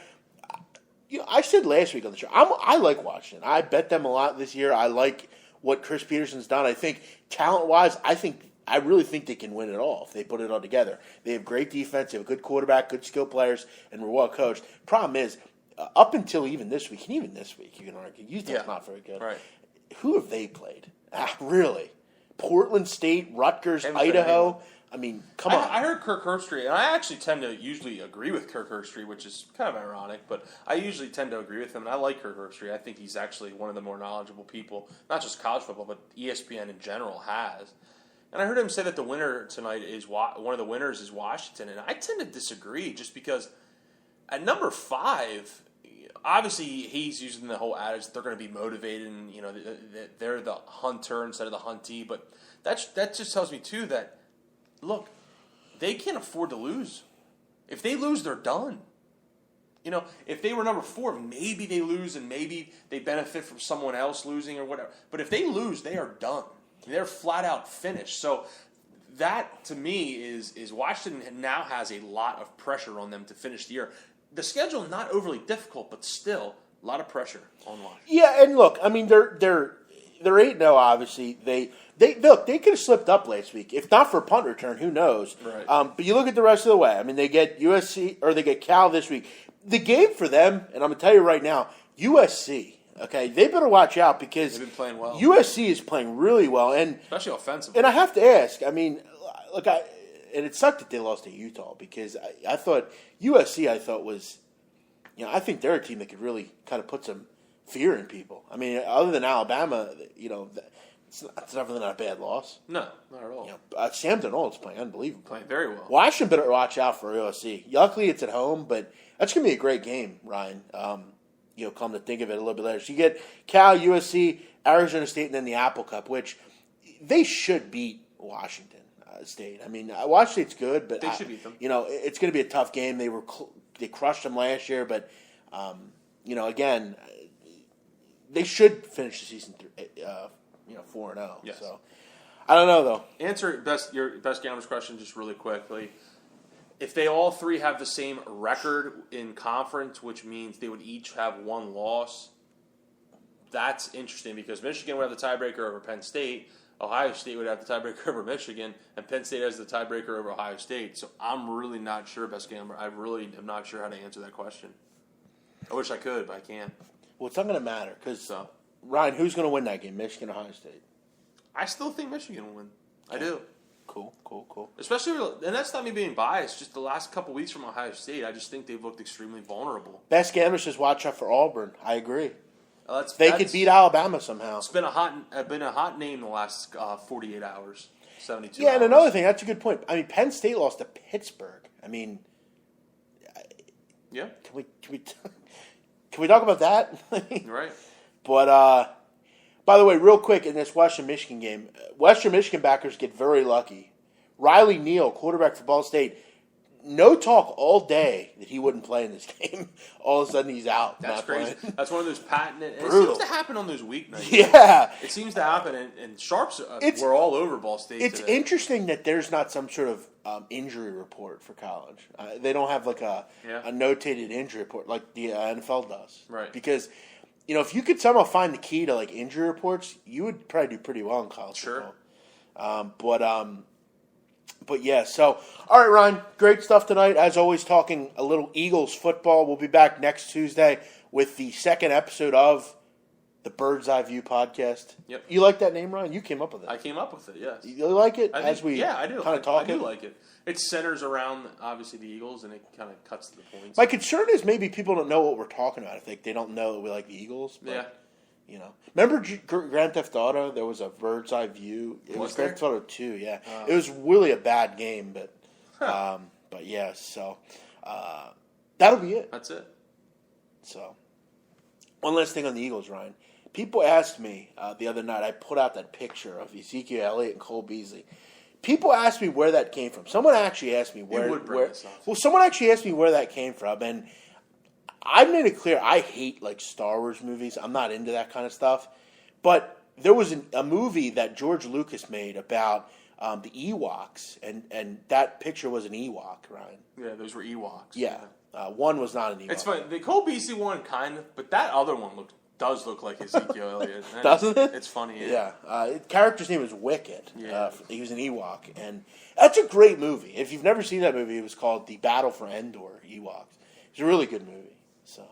I said last week on the show, I like Washington. I bet them a lot this year. I like what Chris Peterson's done. I think talent-wise, I think I really think they can win it all if they put it all together. They have great defense, they have a good quarterback, good skill players, and we're well coached. Problem is, up until even this week, and even this week, you can argue, Utah's not very good. Right. Who have they played? Really? Portland State, Rutgers, Idaho? I mean, come on. I heard Kirk Herbstreit, and I actually tend to usually agree with Kirk Herbstreit, which is kind of ironic, but I usually tend to agree with him, and I like Kirk Herbstreit. I think he's actually one of the more knowledgeable people, not just college football, but ESPN in general has. And I heard him say that the winner tonight is one of the winners is Washington, and I tend to disagree just because at number 5, obviously he's using the whole adage that they're going to be motivated and they're the hunter instead of the huntee, but that just tells me too that look, they can't afford to lose. If they lose, they're done. If they were number 4, maybe they lose and maybe they benefit from someone else losing or whatever. But if they lose, they are done. They're flat out finished. So that, to me, is Washington now has a lot of pressure on them to finish the year. The schedule not overly difficult, but still a lot of pressure on Washington. Yeah, and look, I mean, they're 8-0. Obviously, they could have slipped up last week. If not for a punt return, who knows? Right. But you look at the rest of the way. I mean, they get USC or they get Cal this week. The game for them, and I'm going to tell you right now, USC. Okay, they better watch out because they've been playing well. USC is playing really well, and especially offensively. And I have to ask. I mean, look, and it sucked that they lost to Utah because I thought USC. I thought was, I think they're a team that could really kind of put some fear in people. I mean, other than Alabama, it's never not a bad loss. No, not at all. Sam Darnold's playing unbelievable. Playing very well. Washington better watch out for USC. Luckily, it's at home, but that's going to be a great game, Ryan. Come to think of it a little bit later. So you get Cal, USC, Arizona State, and then the Apple Cup, which they should beat Washington State. I mean, Washington State's good, but they should beat them. It's going to be a tough game. They crushed them last year, but again, they should finish the season 4-0. Yes. So I don't know though. Answer your best gamblers question just really quickly. If they all three have the same record in conference, which means they would each have one loss, that's interesting because Michigan would have the tiebreaker over Penn State, Ohio State would have the tiebreaker over Michigan, and Penn State has the tiebreaker over Ohio State. So I'm really not sure, best gambler. I really am not sure how to answer that question. I wish I could, but I can't. Well, it's not going to matter because, Ryan, who's going to win that game, Michigan or Ohio State? I still think Michigan will win. I do. Cool. Especially, and that's not me being biased, just the last couple weeks from Ohio State, I just think they've looked extremely vulnerable. Best gamblers just watch out for Auburn. I agree. That's could beat Alabama somehow. It's been a hot name the last 48 hours, 72 Yeah, hours. and another thing, that's a good point. I mean, Penn State lost to Pittsburgh. I mean, yeah. Can we talk about that? Right. But, by the way, real quick, in this Western Michigan game, Western Michigan backers get very lucky. Riley Neal, quarterback for Ball State, no talk all day that he wouldn't play in this game. All of a sudden, he's out. That's crazy. Playing. That's one of those patented. It Brutal. seems to happen on those weeknights. Yeah. It seems to happen, and Sharps were all over Ball State It's today. interesting that there's not some sort of injury report for college. They don't have like a notated injury report like the NFL does. Right. Because, if you could somehow find the key to like injury reports, you would probably do pretty well in college football. But yeah, so, all right, Ryan, great stuff tonight. As always, talking a little Eagles football. We'll be back next Tuesday with the second episode of the Bird's Eye View podcast. Yep. You like that name, Ryan? You came up with it. I came up with it, yes. You like it? I do. Kind of talk I do like it. It centers around, obviously, the Eagles, and it kind of cuts to the points. My concern is maybe people don't know what we're talking about. I think they don't know that we like the Eagles. But, yeah. Remember Grand Theft Auto? There was a Bird's Eye View. It was Grand Theft Auto 2, yeah. It was really a bad game, but yeah, so that'll be it. That's it. So, one last thing on the Eagles, Ryan. People asked me the other night, I put out that picture of Ezekiel Elliott and Cole Beasley. People asked me where that came from. Someone actually asked me someone actually asked me where that came from, and I made it clear I hate like Star Wars movies. I'm not into that kind of stuff. But there was a movie that George Lucas made about the Ewoks, and that picture was an Ewok, Ryan. Yeah, those were Ewoks. Yeah. One was not an Ewok. It's funny. The Cole Beasley one, kind of, but that other one looked does look like Ezekiel Elliott. Doesn't it? It's funny. Yeah. Character's name is Wicket. Yeah. He was an Ewok. And that's a great movie. If you've never seen that movie, it was called The Battle for Endor, Ewoks. It's a really good movie. So,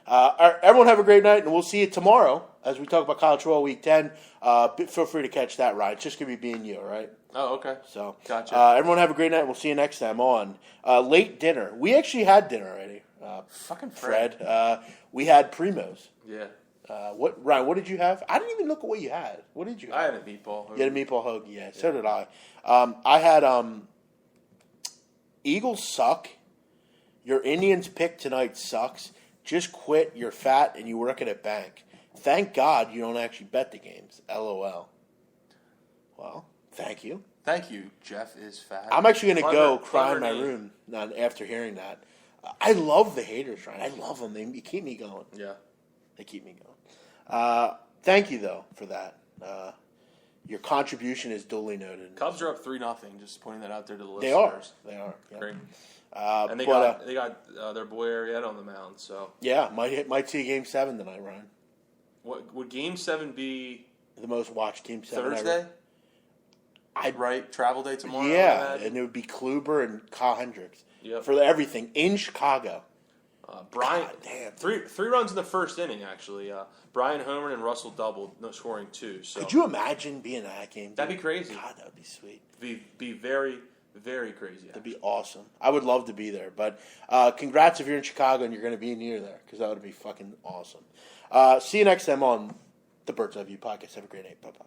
all right, everyone have a great night, and we'll see you tomorrow as we talk about College Football Week 10. Feel free to catch that ride. It's just going to be me and you, all right? Oh, okay. So, Gotcha. Everyone have a great night, and we'll see you next time on Late Dinner. We actually had dinner already. Fucking Fred. We had Primos. Yeah. Ryan, what did you have? I didn't even look at what you had. What did you have? I had a meatball. You had a meatball hoagie, yeah. So did I. I had Eagles suck. Your Indians pick tonight sucks. Just quit. You're fat and you work at a bank. Thank God you don't actually bet the games. LOL. Well, thank you. Thank you. Jeff is fat. I'm actually going to go cry clever in my name. room after hearing that. I love the haters, Ryan. I love them. They keep me going. Yeah. They keep me going. Thank you, though, for that. Your contribution is duly noted. Cubs are up 3-0. Just pointing that out there to the They are. listeners. They are. Yeah. Great. And they but, got their boy Arrieta on the mound. So yeah, might see Game 7 tonight, Ryan. what would Game 7 be? The most watched Game 7 Thursday. ever. Right, travel day tomorrow. I Yeah, imagine? and it would be Kluber and Kyle Hendricks Yep. for everything in Chicago. Brian, God damn. three runs in the first inning actually. Brian Homer and Russell doubled, no scoring 2. So Could you imagine being in that game? That'd be crazy. God, that would be sweet. be very, very crazy. That'd be awesome. I would love to be there. But congrats if you're in Chicago and you're going to be near there, because that would be fucking awesome. See you next time on the Birds Eye View podcast. Have a great night. Bye-bye.